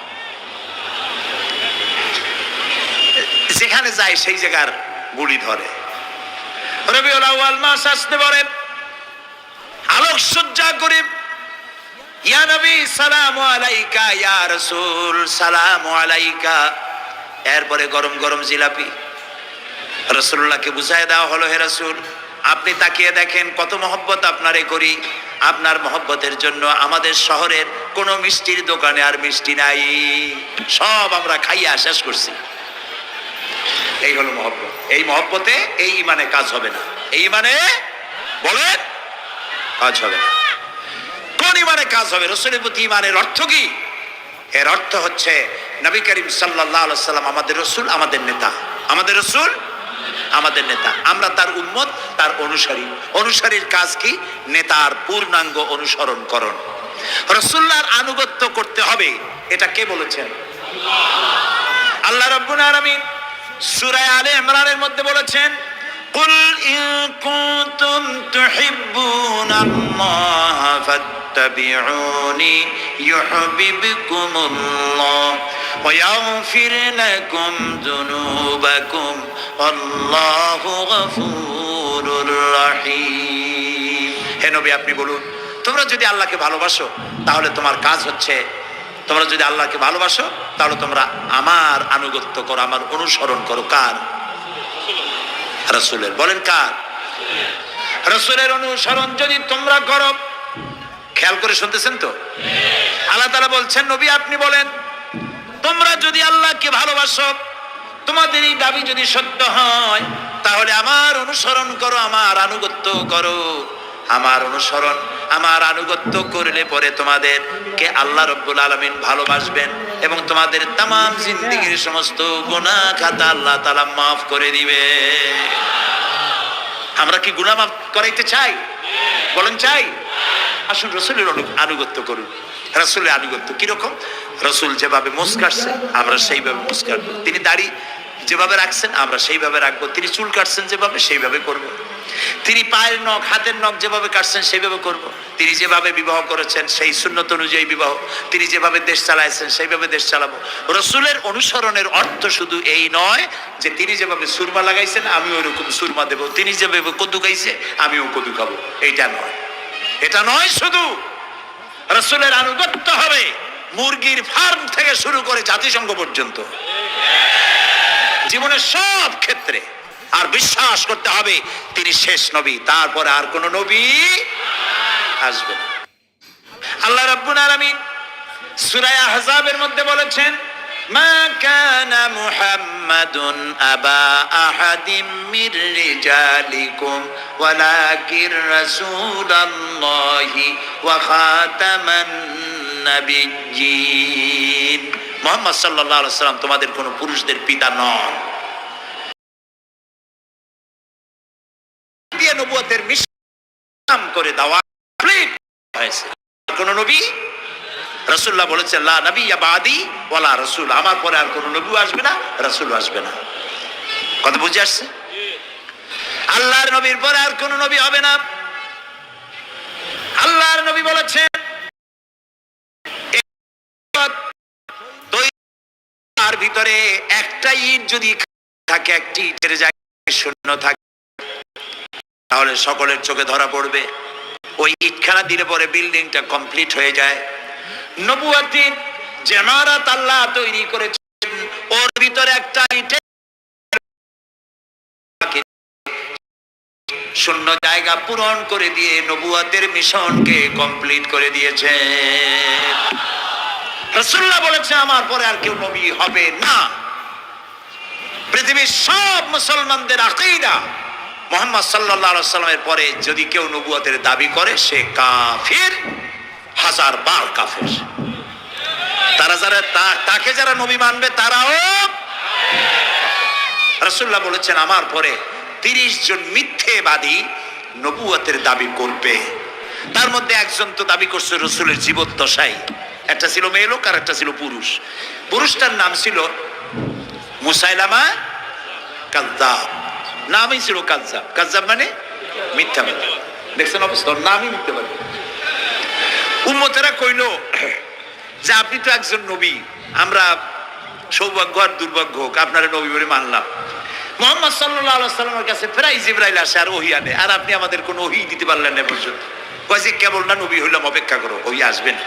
যেখানে যায় সেই জায়গার গুলি ধরে। রবিউল আউয়াল মাস আসতে পারে, আলোকসজ্জা করে ইয়া নবী সালামু আলাইকা, ইয়া রাসূল সালামু আলাইকা। এরপরে গরম গরম জিলাপি রাসূলুল্লাহকে বুঝায় দেওয়া হলো, হে রাসূল আপনি তাকিয়ে দেখেন কত মহব্বত আপনারে করি। আপনার মহব্বতের জন্য আমাদের শহরের কোনো মিষ্টির দোকানে আর মিষ্টি নাই, সব আমরা খাইয়া শেষ করছি। এই হলো মহব্বত। এই মহব্বতে এই ঈমানে কাজ হবে না। এই ঈমানে বলেন কাজ হবে না। কোন ঈমানে কাজ হবে? রাসূলের প্রতি ঈমানের অর্থ কি? এর অর্থ হচ্ছে নবী করিম সাল্লাল্লাহু আলাইহি ওয়াসাল্লাম আমাদের রাসূল, আমাদের নেতা। আমাদের রাসূল আমাদের নেতা, আমরা তার উম্মত, তার অনুসারী। অনুসারীর কাজ কি? নেতার পূর্ণাঙ্গ অনুসরণ করণ। রাসূলুল্লাহর আনুগত্য করতে হবে, এটা কে বলেছেন? আল্লাহ রাব্বুল আলামিন সূরা আলে ইমরানের মধ্যে বলেছেন কুল ইন কুনতুম তুহিব্বুনাল্লাহ ফাত্তাবিউনি ইউহিব্বুকুমুল্লাহ ওয়া ইয়াগফির লাকুম যুনুবাকুম আল্লাহু গফুরুর রহিম। হে নবী, আপনি বলুন, তোমরা যদি আল্লাহকে ভালোবাসো তাহলে তোমার কাজ হচ্ছে, তোমরা যদি আল্লাহকে ভালোবাসো তাহলে তোমরা আমার আনুগত্য করো, আমার অনুসরণ করো। কার? রাসূলের। বলেন কার? রাসূলের অনুসরণ যদি তোমরা করো, খেয়াল করে শুনতেছেন তো? আল্লাহ তাআলা বলছেন, নবী আপনি বলেন, তোমরা যদি আল্লাহকে ভালোবাসো, তোমাদের এই দাবি যদি সত্য হয়, তাহলে আমার অনুসরণ করো, আমার আনুগত্য করো। আমার অনুসরণ, আমার আনুগত্য করলে পরে তোমাদেরকে আল্লাহ রাব্বুল আলামিন ভালোবাসবেন এবং তোমাদের তামাম জিন্দেগীর সমস্ত গুনাহ খাতা আল্লাহ তাআলা মাফ করে দিবে। আমরা কি গুনাহ মাফ করাইতে চাই? বলেন চাই? আসুন রাসূলের আনুগত্য করুন। রাসূলের আনুগত্য কিরকম? রাসূল যেভাবে মুছ কাটছে আমরা সেইভাবে মুছ কাটবো। তিনি দাড়ি যেভাবে রাখছেন আমরা সেইভাবে রাখবো। তিনি চুল কাটছেন যেভাবে সেইভাবে করব। তিনি পায়ের নখ, হাতের নখ যেভাবে কাটছেন সেইভাবে করব। তিনি যেভাবে বিবাহ করেছেন সেই সুন্নত অনুযায়ী বিবাহ, তিনি যেভাবে দেশ চালাইছেন সেইভাবে দেশ চালাবো। রাসূলের অনুসরণের অর্থ শুধু এই নয় যে তিনি যেভাবে সুরমা লাগাইছেন আমি ওইরকম সুরমা দেব, তিনি যেভাবে কদু খাইছে আমিও কদু খাবো, এইটা নয়। এটা নয়, শুধু রাসূলের আনুগত্য হবে মুরগির ফার্ম থেকে শুরু করে জাতিসংঘ পর্যন্ত, জীবনের সব ক্ষেত্রে। আর বিশ্বাস করতে হবে তিনি শেষ নবী, তারপরে আর কোন নবী আসবে না। আল্লাহ রাব্বুল আলামিন সূরা আহজাবের মধ্যে বলেছেন, মা কানা মুহাম্মাদুন আবা আহাদিম মির রিজালিকুম ওয়ালাকির রাসূলুল্লাহি ওয়া খাতামান নাবিয়্যিন। মুহাম্মদ সাল্লাল্লাহু আলাইহি ওয়াসাল্লাম তোমাদের কোন পুরুষদের পিতা নন। দিয়ে নবুয়তের মিশন করে দেওয়া হয়েছে। কোন নবী? রাসূলুল্লাহ বলেছেন, লা নাবিয়্যা বাদি ওয়ালা রাসূল, আমার পরে আর কোন নবী আসবে না, রাসূল আসবে না। কথা বুঝে আসছে? আল্লাহর নবীর পরে আর কোন নবী হবে না। আল্লাহর নবী বলেছেন, তার ভিতরে একটা ইট যদি থাকে, একটি ইটের জায়গায় শূন্য থাকে, তাহলে সকলের চোখে ধরা পড়বে। ওই ইটখানা দিলে পরে বিল্ডিংটা কমপ্লিট হয়ে যায়। নবুয়তের যে ইমারত আল্লাহ তৈরি করেছেন, ওর ভিতরে একটা ইটের শূন্য জায়গা পূরণ করে দিয়ে নবুয়তের মিশনকে কমপ্লিট করে দিয়েছেন। রাসূলুল্লাহ বলেছে, আমার পরে আর কেউ নবী হবে না। পৃথিবীর সব মুসলমানদের আকীদা, মুহাম্মদ সাল্লাল্লাহু আলাইহি ওয়াসাল্লামের পরে যদি কেউ নবুয়তের দাবি করে সে কাফির, হাজার বার কাফির। তাকে যারা নবী মানবে তারাও। রাসূলুল্লাহ বলেছেন, আমার পরে 30 জন মিথ্যেবাদী নবুয়তের দাবি করবে। তার মধ্যে একজন তো দাবি করছে রাসূলের জীবদ্দশায়, একটা ছিল মেয়ে লোক আর একটা ছিল পুরুষ। পুরুষটার নাম ছিল মুসাইলামা কাযযাব, নামই ছিল কাযযাব। কাযযাব মানে মিথ্যাবাদী। দেখছেন অবস্থা, নামই মিথ্যাবাদী। উম্মতেরা কইল যে আপনি তো একজন নবী, আমরা সৌভাগ্য আর দুর্ভাগ্য হোক আপনারা নবী বলে মানলাম। মুহাম্মদ সাল্লাল্লাহু আলাইহি ওয়াসাল্লামের কাছে প্রায় জিবরাইল আসে আর ওহী আনে, আর আপনি আমাদের কোনো ওহী দিতে পারলেন না পর্যন্ত। কয় যে কেবল না নবী হইলাম, অপেক্ষা করো, ওহী আসবে না।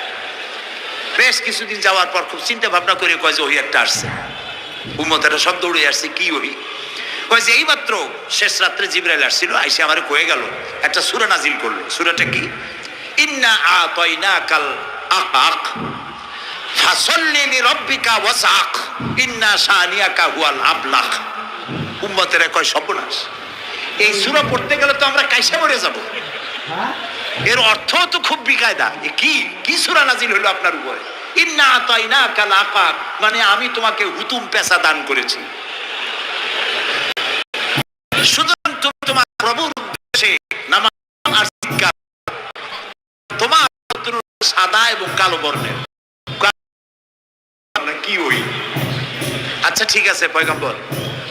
বেশ কিছুদিন যাওয়ার পর খুব চিন্তা ভাবনা করে কয় যে ওহী একটা আসছে। উম্মতেরা সব দৌড়ে আসছে, কি ওহী? কয় যে এইমাত্র শেষ রাত্রে জিবরাইল আসছিল, আইসে আমারে কয়ে গেল, একটা সূরা নাজিল করলো। সূরাটা কি? ইন্না আতাইনাকাল আকাক ফাসাল্লি লিরাব্বিকা ওয়াসআক ইন্না শানিয়াকা হুয়াল আবলাক। উম্মতেরা কয় সর্বনাশ, এই সূরা পড়তে গেলে তো আমরা কাইসা মরে যাব। এর অর্থ তো খুব বিকায়দা। কি কি সূরা নাজিল হলো আপনার উপরে? ইন্না আতাইনাকাল আকাক, মানে আমি তোমাকে হুতুম পেশা দান করেছি, সুতরাং তুমি তোমার প্রভুর উদ্দেশ্যে নামাজ আর জিকির, তোমার সাদা এবং কালো বর্ণের। কি ওই? আচ্ছা ঠিক আছে, পয়গম্বর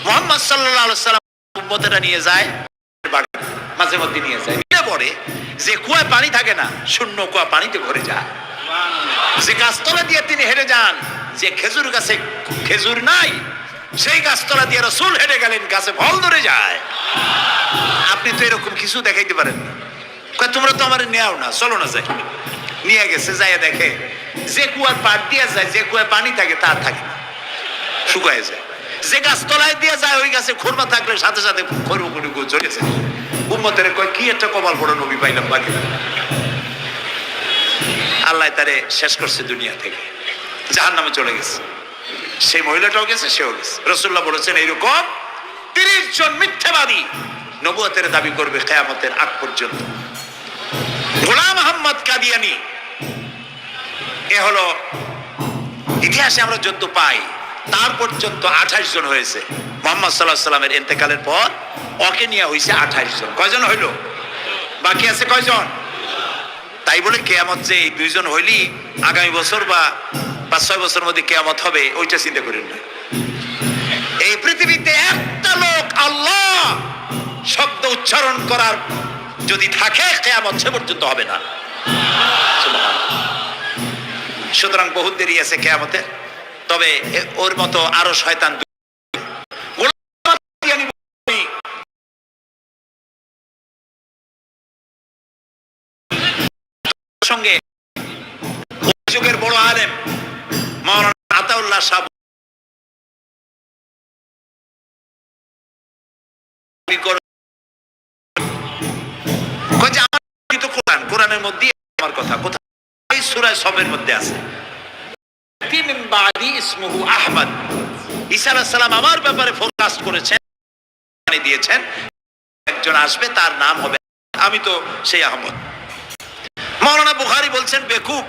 মুহাম্মদ সাল্লাল্লাহু আলাইহি ওয়াসাল্লাম উম্মতেরা নিয়ে যায় মাঝে মধ্যে নিয়ে যায়, পরে যে কুয়ায় পানি থাকে না, শূন্য কুয়া পানিতে ভরে যায়। যে গাছতলা দিয়ে তিনি হেঁটে যান, যে খেজুর গাছে খেজুর নাই, সেই গাছতলা দিয়ে রাসূল হেঁটে গেলেন, গাছে ফল ধরে যায়। আপনি তো এরকম কিছু দেখাইতে পারেন না। তোমরা তো আমার নেও না, চলো না যাই। নিয়ে গেছে, যাইয়া দেখে যে কুয়ার পাড় দিয়ে যায়, যে কুয়ায় পানি থাকে তার থাকে না, শুকায় যায়। যে গাছ তলায় দিয়ে যায়, ওই গাছে খুরমা থাকলে সাথে সাথে খরুকুড়ি চলে যায়। উম্মতের কয় কি একটা কপাল বড় নবী পাইলাম বাকি। আল্লাহ তারে শেষ করছে দুনিয়া থেকে, জাহান্নামে চলে গেছে। সেই মহিলাটাও গেছে, সেও গেছে। রাসূলুল্লাহ বলেছেন এইরকম 30 জন মিথ্যাবাদী নবুয়তের দাবি করবে কিয়ামতের আগ পর্যন্ত। গোলাম আহমদ কাদিয়ানী, এ হলো ইতিহাসে আমরা যত পাই, তার পর্যন্ত 28 জন হয়েছে। মুহাম্মদ সাল্লাল্লাহু আলাইহি সাল্লামের ইন্তেকালের পর ওকে নিয়ে হয়েছে 28 জন। কয়জন হইল? বাকি আছে কয়জন? তাই বলে কিয়ামত যে 2 জন হইলি আগামী বছর বা 5-6 বছরের মধ্যে কিয়ামত হবে, ওইটা চিন্তা করেন না। এই পৃথিবীতে একটা লোক আল্লাহ শব্দ উচ্চারণ করার যদি থাকে, কিয়ামত সে পর্যন্ত হবে না। সুতরাং বহুত দেরি আছে কিয়ামতে। তবে ওর মতো আরো শয়তান সঙ্গে যুগের বড় আলেম মাওলানা আতাউল্লাহ সাহেব কোরআনের মধ্যে আমার কথা কোথায়? সূরা সবের মধ্যে আছে, মিন বাদি ইসমুহু আহমদ। ঈসা আলাইহিস সালাম আমার ব্যাপারে ফোরকাস্ট করেছেন, দিয়েছেন একজন আসবে, তার নাম হবে, আমি তো সেই আহমদ। মাওলানা বুখারী বলছেন বেকুব,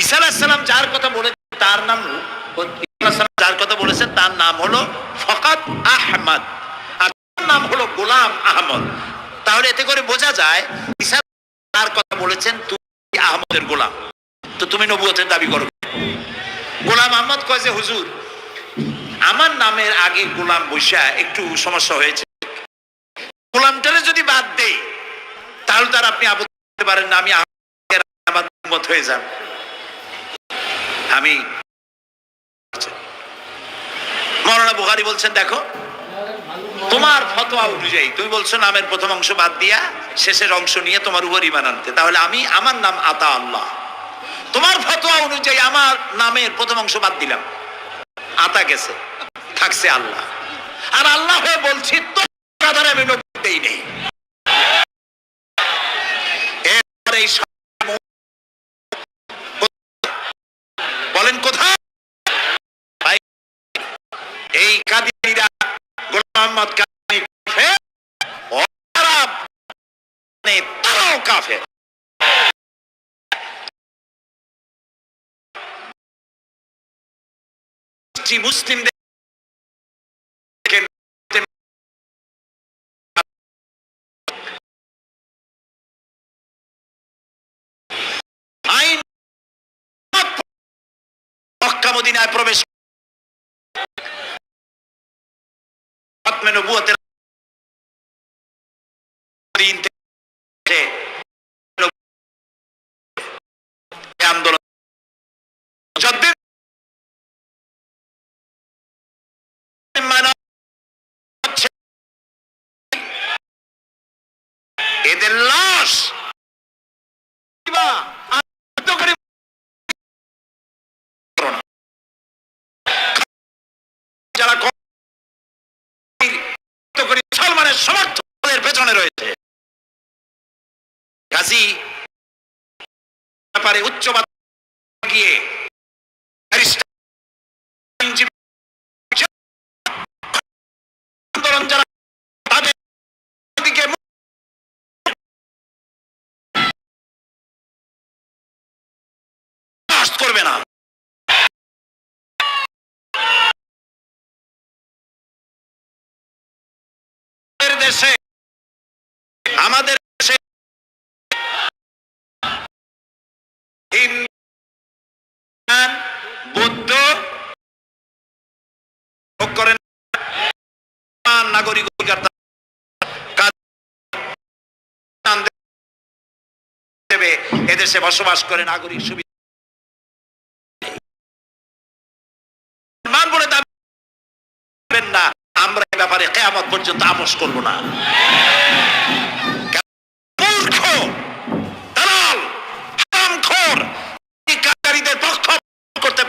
ঈসা আলাইহিস সালাম যার কথা বলেছেন তার নাম, যার কথা বলেছেন তার নাম হলো ফকাত আহমদ, আর তার নাম হলো গোলাম আহমদ। তাহলে এতে করে বোঝা যায় ঈসা তার কথা বলেছেন তুমি আহমদের গোলাম, তো তুমি নবুয়তের দাবি করো। গোলাম আহমদ কয় যে হুজুর, আমার নামের আগে গোলাম বৈশা একটু সমস্যা হয়েছে, গোলামটারে যদি বাদ দেই তাহলে তার আপনি আপত্তি করতে পারেন না, আমি আমার উম্মত হয়ে যান। আমি মাওলানা বুখারী বলছেন দেখো, তোমার ফতোয়া অনুযায়ী তুমি বলছো নামের প্রথম অংশ বাদ দিয়া শেষের অংশ নিয়ে তোমার উপর ঈমান আনতে, তাহলে আমি আমার নাম আতা আল্লাহ, তোমার ফতোয়া অনুযায়ী আমার নামের প্রথম অংশ বাদ দিলাম, আতা গেছে, থাকছে আল্লাহ। আর আল্লাহ হয়ে বলছি তো আধারে আমি নবুয়তেই নেই। এরপরে বলেন কোথায় ভাই? এই কাদিয়ানীরা গোলাম আহমদ কাদিয়ানী কাফের, আরব মানে তারাও কাফের। মুসলিমদের আইন মক্কা মদিনায় প্রবেশ নবুয়তের দিন থেকে আন্দোলন যতদিন এদের লাশ যারা মুসলমানের সমর্থনের পেছনে রয়েছে, গাজী ব্যাপারে উচ্চবাদ গিয়ে আন্দোলন যারা তাদের দিকে করবে না। দেশে আমাদের দেশে বৌদ্ধ ভোগ করেন নাগরিক অধিকার দেশে বসবাস করে নাগরিক সুবিধা বলে দাবি না, আমরা এই ব্যাপারে কিয়ামত পর্যন্ত আপোষ করব না। মূর্খ, দালাল, হারামখোর কারীদের পক্ষ করতে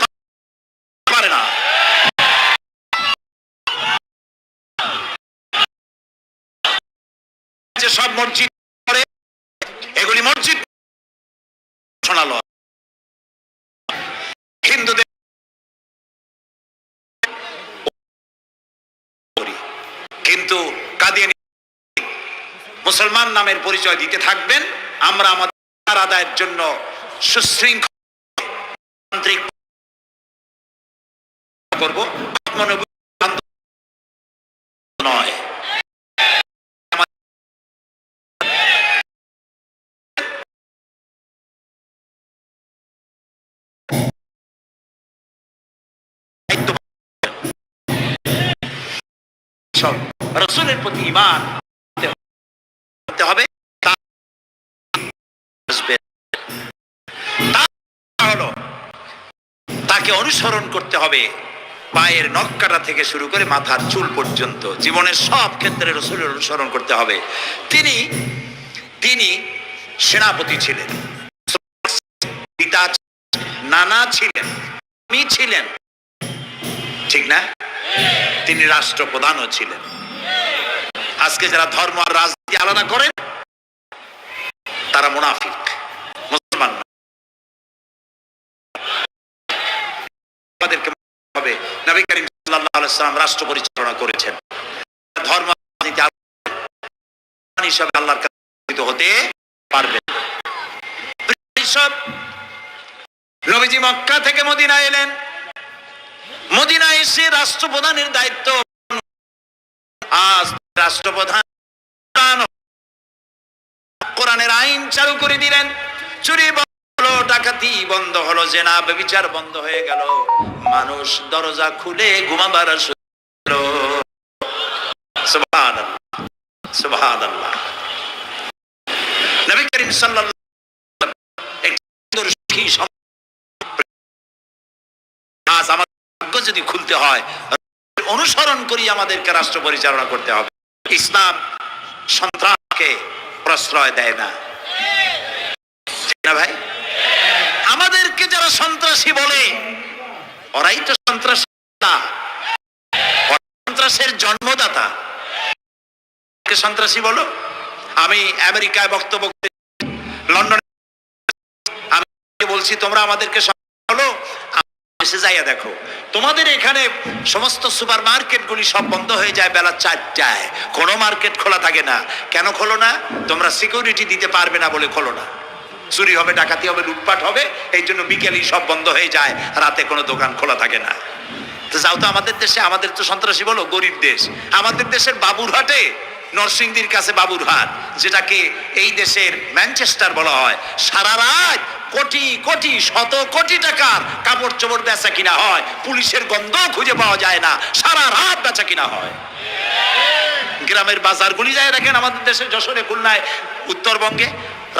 পারে না। যে সব মসজিদ করে এগুলি মসজিদ শোনালো হিন্দুদের, কিন্তু কাদিয়ানী মুসলমান নামের পরিচয় দিতে থাকবেন। আমরা আমাদের আদায়ের জন্য সুশৃঙ্খল করব, নয়। রাসূলের প্রতি ঈমান করতে হবে, তাকে অনুসরণ করতে হবে পায়ের নখকাটা থেকে শুরু করে মাথার চুল পর্যন্ত। জীবনের সব ক্ষেত্রে রাসূলের অনুসরণ করতে হবে। তিনি সেনাপতি ছিলেন, পিতা নানা ছিলেন, আমি ছিলেন, ঠিক না? তিনি রাষ্ট্রপ্রধানও ছিলেন। আজকে যারা ধর্ম আর রাজনীতি আলাদা করেন তারা মুনাফিক, মুসলমান না। আমাদেরকে হবে নবী করিম সাল্লাল্লাহু আলাইহি ওয়াসাল্লাম রাষ্ট্র পরিচালনা করেছেন। ধর্ম রাজনীতি হিসাবে আল্লাহর কাছে হতে পারবে। সব নবীজি মক্কা থেকে মদিনা এলেন, মদিনা এসে রাষ্ট্রপ্রধানের দায়িত্ব। আজ রাষ্ট্রপ্রধান কোরআনের আইন চালু করে দিলেন। চুরি বন্ধ হলো, ডাকাতি বন্ধ হলো, জেনা ব্যভিচার বন্ধ হয়ে গেল। মানুষ দরজা খুলে ঘুমাবার শুরু। সুবহানাল্লাহ, সুবহানাল্লাহ। নবী করিম সাল্লাল্লাহু আলাইহি ওয়াসাল্লাম আজ আমাদের ভাগ্য যদি খুলতে হয়, অনুসরণ করি আমাদেরকে রাষ্ট্র পরিচালনা করতে হবে। ইসলাম সন্ত্রাসকে প্রশ্রয় দেয় না, ঠিক না ভাই? আমাদেরকে যারা সন্ত্রাসী বলে ওরাই তো সন্ত্রাসী, সন্ত্রাসের জন্মদাতা। সন্ত্রাসী বলো। আমি আমেরিকায় বক্তব্য, লন্ডনে আমি বলছি তোমরা আমাদেরকে বলো, এসে যাইয়া দেখো তোমাদের এখানে সমস্ত সুপার মার্কেট গুলি সব বন্ধ হয়ে যায় বেলা 4টায়, কোনো মার্কেট খোলা থাকে না। কেন খোলো না? তোমরা সিকিউরিটি দিতে পারবে না বলে খোলো না। চুরি হবে, ডাকাতি হবে, লুটপাট হবে, এই জন্য বিকেলেই সব বন্ধ হয়ে যায়, রাতে কোনো দোকান খোলা থাকে না। তো যাও তো আমাদের দেশে, আমাদের তো সন্ত্রাসী বলো, গরিব দেশ। আমাদের দেশের বাবুরহাটে, নরসিংদীর কাছে বাবুরহাট, যেটাকে এই দেশের ম্যানচেস্টার বলা হয়, সারা রাত কোটি কোটি শত কোটি টাকার কাপড় চোপড় বেচা কিনা হয়, পুলিশের গন্ধ খুঁজে পাওয়া যায় না, সারা রাত বেচা কিনা হয়। গ্রামের বাজারগুলি যায় দেখেন, আমাদের দেশে যশোরে, খুলনায়, উত্তরবঙ্গে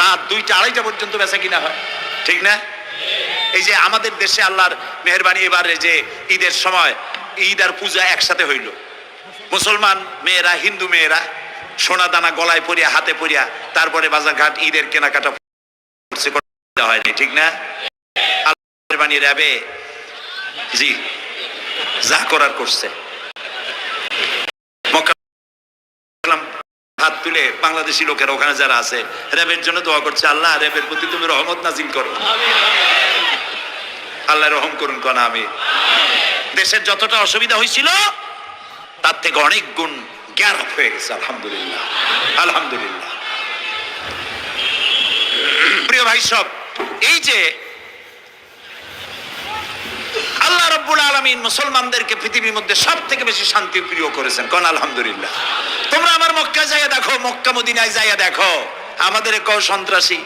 রাত 2টা 2:30 পর্যন্ত বেচা কিনা হয়, ঠিক না? এই যে আমাদের দেশে আল্লাহর মেহেরবানি, এবারে যে ঈদের সময় ঈদ আর পূজা একসাথে হইল, মুসলমান মেয়েরা, হিন্দু মেয়েরা সোনা দানা গলায় পরিয়া, হাতে পরিয়া, তারপরে বাজারঘাট ঈদের কেনাকাটা হয়নি, ঠিক না? আল্লাহর র্যাবে জি যা করার করছে। হাত তুলে বাংলাদেশি লোকের ওখানে যারা আছে র্যাবের জন্য দোয়া করছে, আল্লাহ র্যাবের প্রতি তুমি রহমত নাজিল করো, আল্লাহ রহম করুন কোন। আমি দেশের যতটা অসুবিধা হয়েছিল তার থেকে অনেক গুণ জ্ঞান হয়ে গেছে, আলহামদুলিল্লাহ, আলহামদুলিল্লাহ। প্রিয় ভাই সব, এই যে আল্লাহ রাব্বুল আলামিন মুসলমানদেরকে পৃথিবীর মধ্যে সব থেকে বেশি শান্তি প্রিয় করেছেন, কোন আলহামদুলিল্লাহ। তোমরা আমার মক্কা যাইয়া দেখো, মক্কা মদিনায় যাইয়া দেখো, আমাদের কেউ সন্ত্রাসী।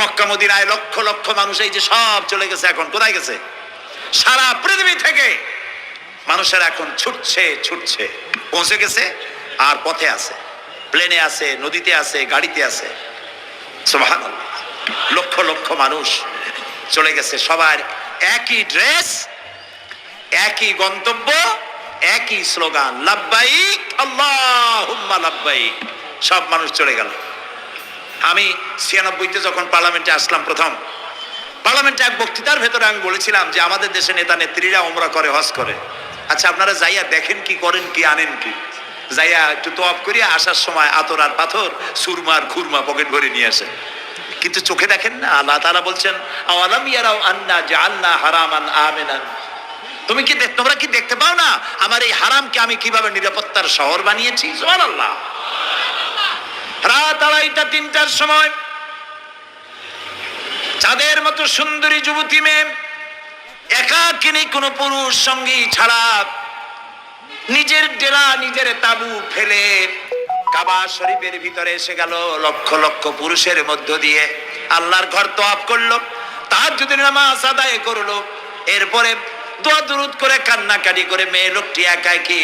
মক্কা মদিনায় লক্ষ লক্ষ মানুষ এই যে সব চলে গেছে, এখন কোথায় গেছে? সারা পৃথিবী থেকে মানুষের এখন ছুটছে ছুটছে, পৌঁছে গেছে, আর পথে আছে, প্লেনে আছে, নদীতে আছে, গাড়িতে আছে। সুবহানাল্লাহ। লক্ষ লক্ষ মানুষ চলে গেছে, সবার একই ড্রেস, একই গন্তব্য, একই স্লোগান, লাব্বাইক আল্লাহুম্মা লাব্বাইক। সব মানুষ চলে গেল। আমি 96-তে যখন পার্লামেন্টে আসলাম, প্রথম পার্লামেন্টে এক বক্তৃতার ভেতরে আমি বলেছিলাম যে আমাদের দেশে নেতা নেত্রীরা ওমরা করে, হজ করে। আচ্ছা, আপনারা যাইয়া দেখেন কি, করেন কি, আনেন কি? যাইয়া একটু তোয়াব করিয়া আসার সময় আতর আর পাথর, সুরমার খুরমা পকেট ভরে নিয়ে আসে, কিন্তু চোখে দেখেন না। আল্লাহ তাআলা বলছেন, আওয়ালাম ইয়ারাউ আন্না জাআলনা হারামান আমিনান। তোমরা কি দেখতে পাও না আমার এই হারামকে আমি কিভাবে নিরাপত্তার শহর বানিয়েছি? সুবহানাল্লাহ। রাত 2:30-3টার সময় চাঁদের মতো সুন্দরী যুবতী মেয়ে একাকিনী, কোনো পুরুষ সঙ্গী ছাড়া, নিজের ডেরা, নিজের তাবু ফেলে কাবা শরীফের ভিতরে এসে গেল। লক্ষ লক্ষ পুরুষের মধ্য দিয়ে আল্লাহর ঘর তওয়াফ করলো, তাহাজ্জুদের নামাজ আদায় করলো, এরপরে দোয়া দুরুদ করে কান্নাকাটি করে মেয়ে লোকটি একাকী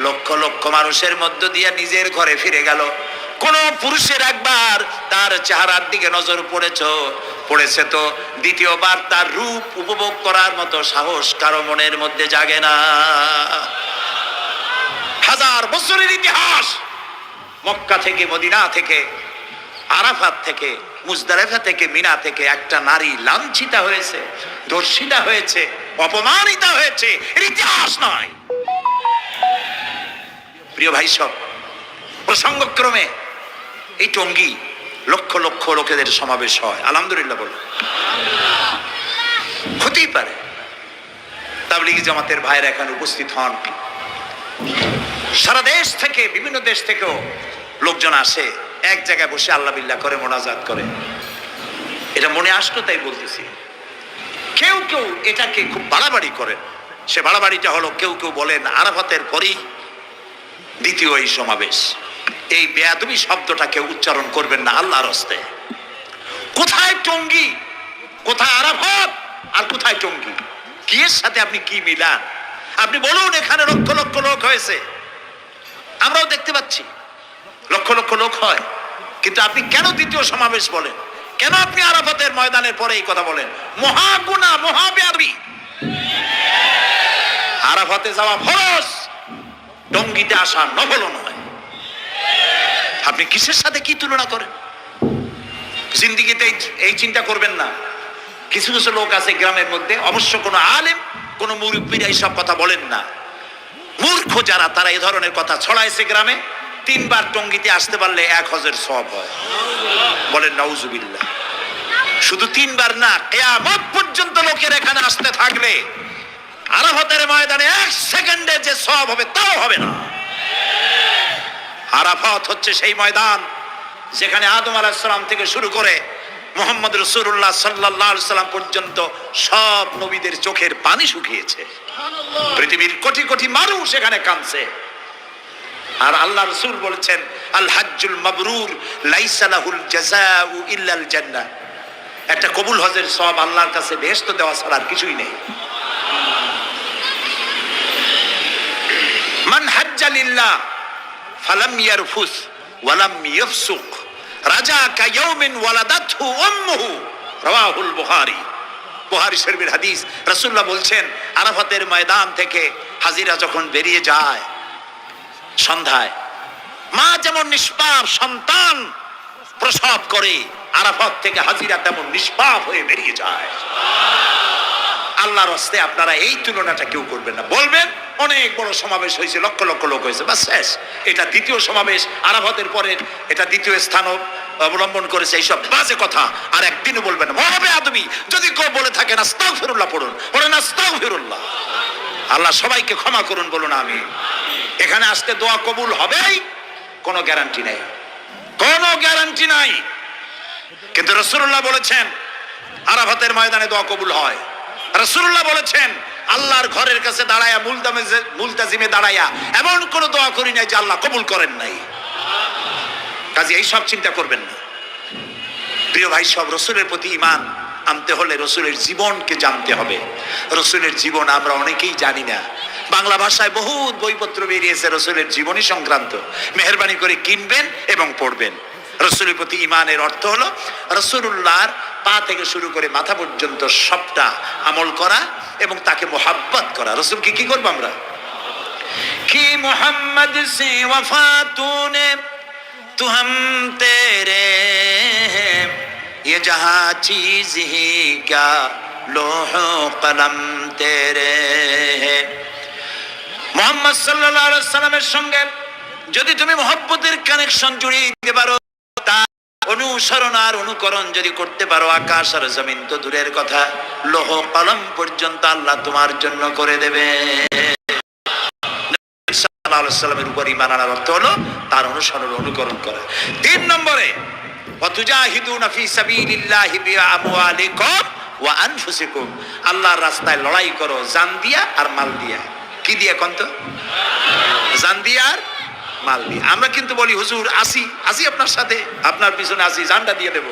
লক্ষ লক্ষ মানুষের মধ্য দিয়ে নিজের ঘরে ফিরে গেল। কোন পুরুষের একবার তার চেহারার দিকে নজর পড়েছে তো দ্বিতীয়বার তার রূপ উপভোগ করার মতো সাহস কারো মনের মধ্যে জাগে না। হাজার বছরের ইতিহাস, মক্কা থেকে, মদিনা থেকে, আরাফাত থেকে, মুজদালিফা থেকে, মিনা থেকে একটা নারী লাঞ্ছিতা হয়েছে, ধর্ষিতা হয়েছে, অপমানিতা হয়েছে, এর ইতিহাস নয়। প্রিয় ভাই সব, প্রসঙ্গক্রমে এই টঙ্গী লক্ষ লক্ষ লোকেদের সমাবেশ হয়, আলহামদুলিল্লাহ বলো। হতেই পারে তাবলীগী জামাতের ভাইরা এখানে উপস্থিত হন, সারা দেশ থেকে, বিভিন্ন দেশ থেকেও লোকজন আসে, এক জায়গায় বসে আল্লাহ বিল্লাহ করে, মোনাজাত করে। এটা মনে আসলো তাই বলতেছি। কেউ কেউ এটাকে খুব বাড়াবাড়ি করেন। সে বাড়াবাড়িটা হলো, কেউ কেউ বলেন আরাফাতের পরেই দ্বিতীয় এই সমাবেশ। এই বেয়াদবি শব্দটা কেউ উচ্চারণ করবেন না আল্লাহর হস্তে। কোথায় টঙ্গী, কোথায় আরাফাত, আর কোথায় টঙ্গী? কি এর সাথে আপনি কি মিলান? আপনি বলুন, এখানে লক্ষ লক্ষ লোক হয়েছে, আমরাও দেখতে পাচ্ছি লক্ষ লক্ষ লোক হয়, কিন্তু আপনি কেন দ্বিতীয় সমাবেশ বলেন? কেন আপনি আরাফাতের ময়দানের পরে এই কথা বলেন? মহাগুনাহ, মহাবেয়াদবি। আরাফাতে যাওয়া ফরজ, টঙ্গীতে আসা নফল নয়। আপনি কিসের সাথে কি তুলনা করেন? জিন্দেগিতে এই চিন্তা করবেন না। কিছু কিছু লোক আছে গ্রামের মধ্যে, অবশ্য কোনো আলেম, কোনো মুরব্বীরা এইসব কথা বলেন না। মূর্খ যারা, তারা এই ধরনের কথা ছড়াইছে গ্রামে। 3 বার টঙ্গীতে আসতে পারলে 1 হজের সওয়াব হয়। বলেন নাউজুবিল্লাহ। শুধু 3 বার না, কিয়ামত পর্যন্ত লোকের এখানে আসতে থাকলে আরাফাতের ময়দানে 1 সেকেন্ডে যে সওয়াব হবে তাও হবে না। আরাফাত হচ্ছে সেই ময়দান যেখানে আদম আলাইহিস সালাম থেকে শুরু করে মুহাম্মদ রাসূলুল্লাহ সাল্লাল্লাহু আলাইহি সাল্লাম পর্যন্ত সব নবীদের চোখের পানি শুকিয়েছে। পৃথিবীর কোটি কোটি মানুষ এখানে কাঁদছে। আর আল্লাহ রাসূল বলেছেন, আল হাজ্জুল মাবরুর লাইসা লাহুল জাযাউ ইল্লাল জান্নাহ। একটা কবুল হজের সওয়াব আল্লাহর কাছে বেহেশত দেওয়া ছাড়া আর কিছুই নেই। মান হাজ্জা লিল্লাহ ফালাম ইয়ারফুস ওয়ালাম ইয়াফসুক রাজা কায়াউমিন ওয়ালাদাতহু উম্মুহু, রাওয়াহুল বুখারী। বুখারী শরীফের হাদিস। রাসূলুল্লাহ বলছেন, আরাফাতের ময়দান থেকে হাজিরা যখন বেরিয়ে যায় সন্ধ্যায়, মা যেমন নিষ্পাপ সন্তান প্রসব করে, আরাফাত থেকে হাজিরা তেমন নিষ্পাপ হয়ে বেরিয়ে যায়। আল্লাহর হস্তে আপনারা এই তুলনাটা কেউ করবেন না। বলবেন অনেক বড় সমাবেশ হয়েছে, লক্ষ লক্ষ লোক হয়েছে, বাস শেষ। এটা দ্বিতীয় সমাবেশ, আরাফাতের পরে এটা দ্বিতীয় স্থান অবলম্বন করেছে, এইসব বাজে কথা আর একদিনও বলবেন না। মহাবেয়াদবি যদি কেউ বলে থাকেন, আস্তাগফিরুল্লাহ পড়ুন, বলেন আস্তাগফিরুল্লাহ। আল্লাহ সবাইকে ক্ষমা করুন, বলুন আমি। এখানে আসতে দোয়া কবুল হবেই, কোনো গ্যারান্টি নেই, কোনো গ্যারান্টি নাই। কিন্তু রাসূলুল্লাহ বলেছেন আরাফাতের ময়দানে দোয়া কবুল হয়। রাসূলুল্লাহ বলেছেন, আল্লাহর ঘরের কাছে দাঁড়ায়া, মুলতাজিমে দাঁড়ায়া এমন কোন দোয়া করি নাই যে আল্লাহ কবুল করেন নাই। কাজে এই সব চিন্তা করবেন না। প্রিয় ভাই সব, রসুলের প্রতি ঈমান আনতে হলে রসুলের জীবনকে জানতে হবে। রসুলের জীবন আমরা অনেকেই জানি না। বাংলা ভাষায় বহুত বইপত্র বেরিয়েছে রসুলের জীবনী সংক্রান্ত। মেহেরবানি করে কিনবেন এবং পড়বেন। রসুলের প্রতি ঈমানের অর্থ হলো রাসূলুল্লাহর পা থেকে শুরু করে মাথা পর্যন্ত সবটা আমল করা এবং তাকে মোহাব্বত করা। রসুলকে কি করবো আমরা? কি মোহাম্মদ সে ওয়াফা তূনে তু হাম তেরে ये जहाँ चीज ही क्या लोह कलम तेरे है। মুহাম্মদ সাল্লাল্লাহু আলাইহি সাল্লামের সঙ্গে যদি তুমি মহব্বতের কানেকশন জুড়িয়ে দিতে পারো, তার অনুসরণ আর অনুকরণ যদি করতে পারো, আকাশ আর জমিন তো দূরের কথা, লোহ কলম পর্যন্ত আল্লাহ তোমার জন্য করে দেবে। সাল্লাল্লাহু আলাইহি সাল্লামের উপর ঈমান আনার অর্থ হলো তার অনুসরণ অনুকরণ করা। 3 নম্বরে ওয়াতুজাহিদুনা ফি সাবিলিল্লাহি বিআমওয়ালিকুম ওয়া আনফুসিকুম, আল্লাহর রাস্তায় লড়াই করো জান দিয়া আর মাল দিয়া। কি দিয়া কোন তো? জান দিয়া আর মাল দিয়া। আমরা কিন্তু বলি হুজুর আসি আপনার সাথে, আপনার পিছনে আসি, জানটা দিয়ে দেব।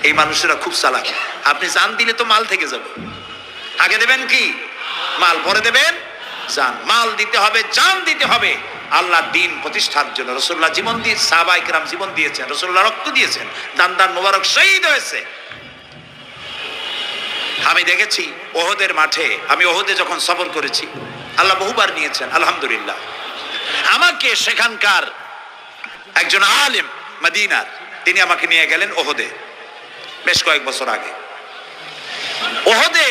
এই মানুষেরা খুব চালাক। আপনি জান দিলে তো মাল থেকে যাবে। আগে দেবেন কি? মাল, পরে দেবেন জান। মাল দিতে হবে, জান দিতে হবে আল্লাহর দ্বীন প্রতিষ্ঠার জন্য। রাসূলুল্লাহ জীবন দিয়ে, সাহাবায়ে কেরাম জীবন দিয়েছেন, রাসূলুল্লাহ রক্ত দিয়েছেন, দান মোবারক শহীদ হয়েছে। আমি দেখেছি ওহদের মাঠে, আমি ওহদে যখন সফর করেছি, আল্লাহ বহুবার নিয়েছেন আলহামদুলিল্লাহ। আমাকে সেখানকার একজন আলেম মদিনার, তিনি আমাকে নিয়ে গেলেন ওহদে বেশ কয়েক বছর আগে। ওহদে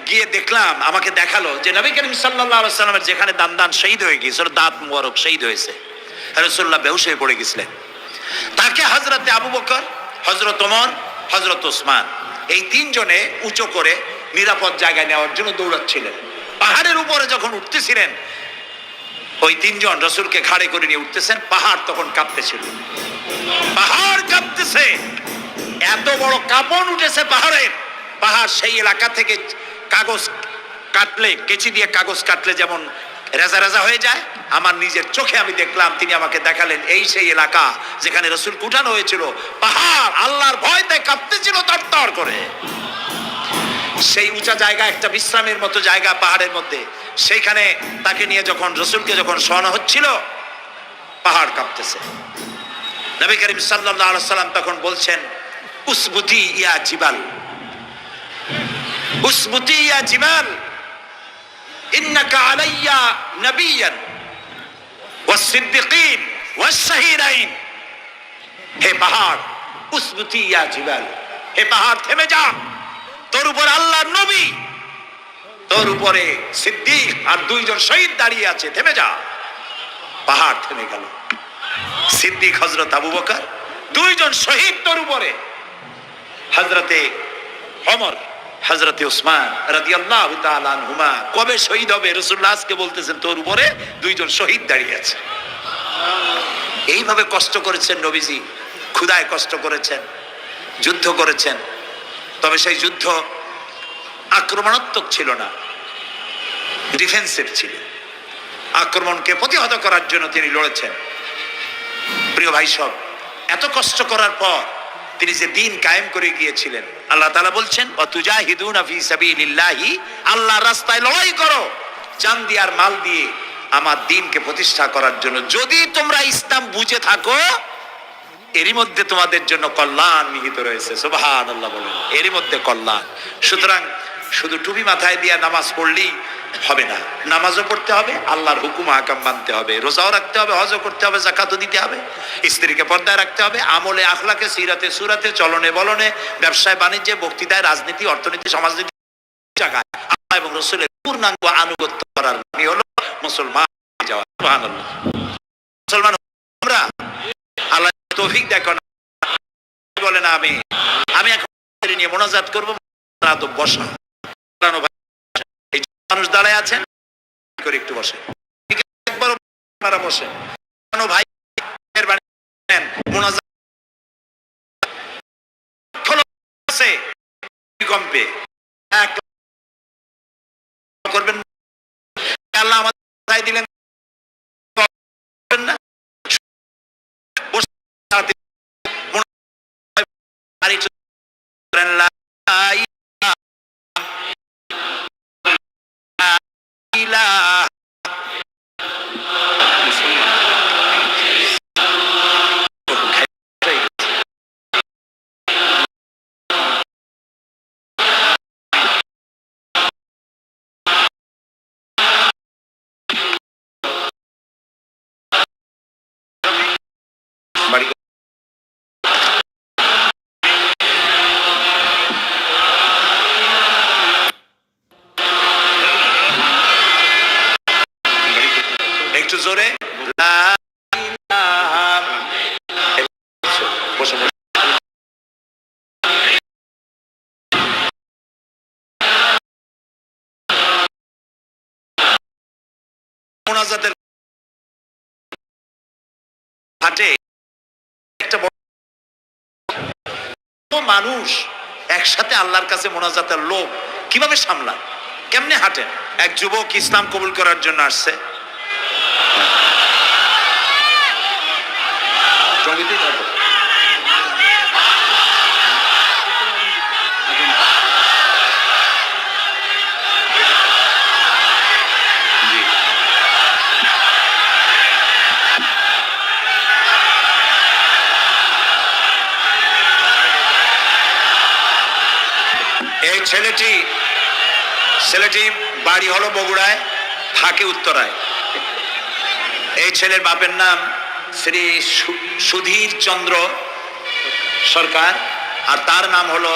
গিয়ে দেখলাম, আমাকে দেখালো যে নবী করিম সাল্লাল্লাহু আলাইহি সাল্লামের যেখানে দান শহীদ হয়ে গিয়েছিল, দাঁত মুবারক শহীদ হয়েছে, রাসূলুল্লাহ বেহুশ হয়ে পড়ে গেছিলেন। তাকে হযরতে আবু বকর, হযরত ওমর, হযরত ওসমান এই 3 জনে উঁচু করে নিরাপদ জায়গায় নেওয়ার জন্য দৌড়াচ্ছিলেন। পাহাড়ের উপরে যখন উঠতেছিলেন, ওই 3 জন রাসূলকে ঘাড়ে করে নিয়ে উঠতেছেন। পাহাড় তখন কাঁপতেছিল, পাহাড় কাঁপতেছে, এত বড় কাঁপন উঠেছে পাহাড়ের। পাহাড় সেই এলাকা থেকে কাগজ কাটলে, কেচি দিয়ে কাগজ কাটলে যেমন রেজা রেজা হয়ে যায়, আমার নিজের চোখে আমি দেখলাম। তিনি আমাকে দেখালেন এই সেই এলাকা যেখানে রাসূলকে উঠানো হয়েছিল। পাহাড় আল্লাহর ভয়তে কাঁপতেছিল তরতর করে। সেই উঁচা জায়গা, একটা বিশ্রামের মতো জায়গা পাহাড়ের মধ্যে, সেইখানে তাকে নিয়ে যখন রাসূলকে যখন শোয়ানো হচ্ছিল, পাহাড় কাঁপতেছে। নবী করিম সাল্লাল্লাহু আলাইহি সাল্লাম তখন বলছেন, উসবুতি ইয়া জিবাল, উসবুতি ইয়া জিবাল, ইন্নাকা আলাইয়া নবিয়ান ওয়াস সিদ্দিকিন ওয়াস শাহীদাইন। হে পাহাড়, উসবুতি ইয়া জিবাল, হে পাহাড় থেমে যা, তোর উপর আল্লাহর নবী, তোর উপরে সিদ্দিক আর 2 জন শহীদ দাঁড়িয়ে আছে, থেমে যা। পাহাড় থেমে গেল। সিদ্দিক হযরত আবু বকর, 2 জন শহীদ তোর উপরে, হযরতে ওমর, হযরতে ওসমান রাদিয়াল্লাহু তাআলা আনহুমা। কবে শহীদ হবে? রাসূলুল্লাহ আজকে বলতেছেন তোর উপরে 2 জন শহীদ দাঁড়িয়ে আছে। এইভাবে কষ্ট করেছেন নবীজি, ক্ষুধায় কষ্ট করেছেন, যুদ্ধ করেছেন। তবে সেই যুদ্ধ আক্রমণাত্মক ছিল না, ডিফেন্সিভ ছিল। আক্রমণকে প্রতিহত করার জন্য তিনি লড়েছেন। প্রিয় ভাই সব, এত কষ্ট করার পর তিনি যে দ্বীন কায়েম করে গিয়েছিলেন, আল্লাহ তাআলা বলছেন ওয়াতুজাহিদুনা ফি সাবিলিল্লাহি, আল্লাহর রাস্তায় লড়াই করো জান দিয়ে আর মাল দিয়ে আমার দ্বীনকে প্রতিষ্ঠা করার জন্য। যদি তোমরা ইসলাম বুঝে থাকো, এরই মধ্যে তোমাদের জন্য কল্যাণ নিহিত রয়েছে। সুবহানাল্লাহ বলেন, এরই মধ্যে কল্যাণ। সুতরাং শুধু টুপি মাথায় দিয়ে নামাজ পড়লেই হবে না, নামাজও পড়তে হবে, আল্লাহর হুকুম আহকাম মানতে হবে, রোজাও রাখতে হবে, হজও করতে হবে, যাকাতও দিতে হবে, স্ত্রীকে পর্দায় রাখতে হবে, আমলে আখলাকে, সিরাতে সুরাতে, চলনে বলনে, ব্যবসায় বাণিজ্যে, বক্তৃতায়, রাজনীতি, অর্থনীতি, সমাজনীতি জায়গায় আল্লাহ এবং রাসূলের পূর্ণাঙ্গ আনুগত্য করার নামই হলো মুসলমান যাওয়া। সুবহানাল্লাহ। মুসলমান আমরা, আল্লাহ তৌফিক দেখো না, বলে না আমি এখন নিয়ে মোনাজাত করবো, তো বসা মানুষ দাঁড়ায় আছেন, করে একটু বসে, একবার বসে ভাই কম্পে করবেন, আল্লাহ আমাদের দিলেন না, একটু জোরে, লা ইলাহা। বসে বসে। মোনাজাতের হাটে একটা বড় মানুষ একসাথে আল্লাহর কাছে মোনাজাতের লোক কিভাবে সামলায়, কেমনে হাঁটেন? এক যুবক ইসলাম কবুল করার জন্য আসছে, এই ছেলেটি বাড়ি হলো বগুড়ায়, থাকে উত্তরায়। এই ছেলের বাপের নাম শ্রী সুধীর চন্দ্র সরকার, আর তার নাম হলো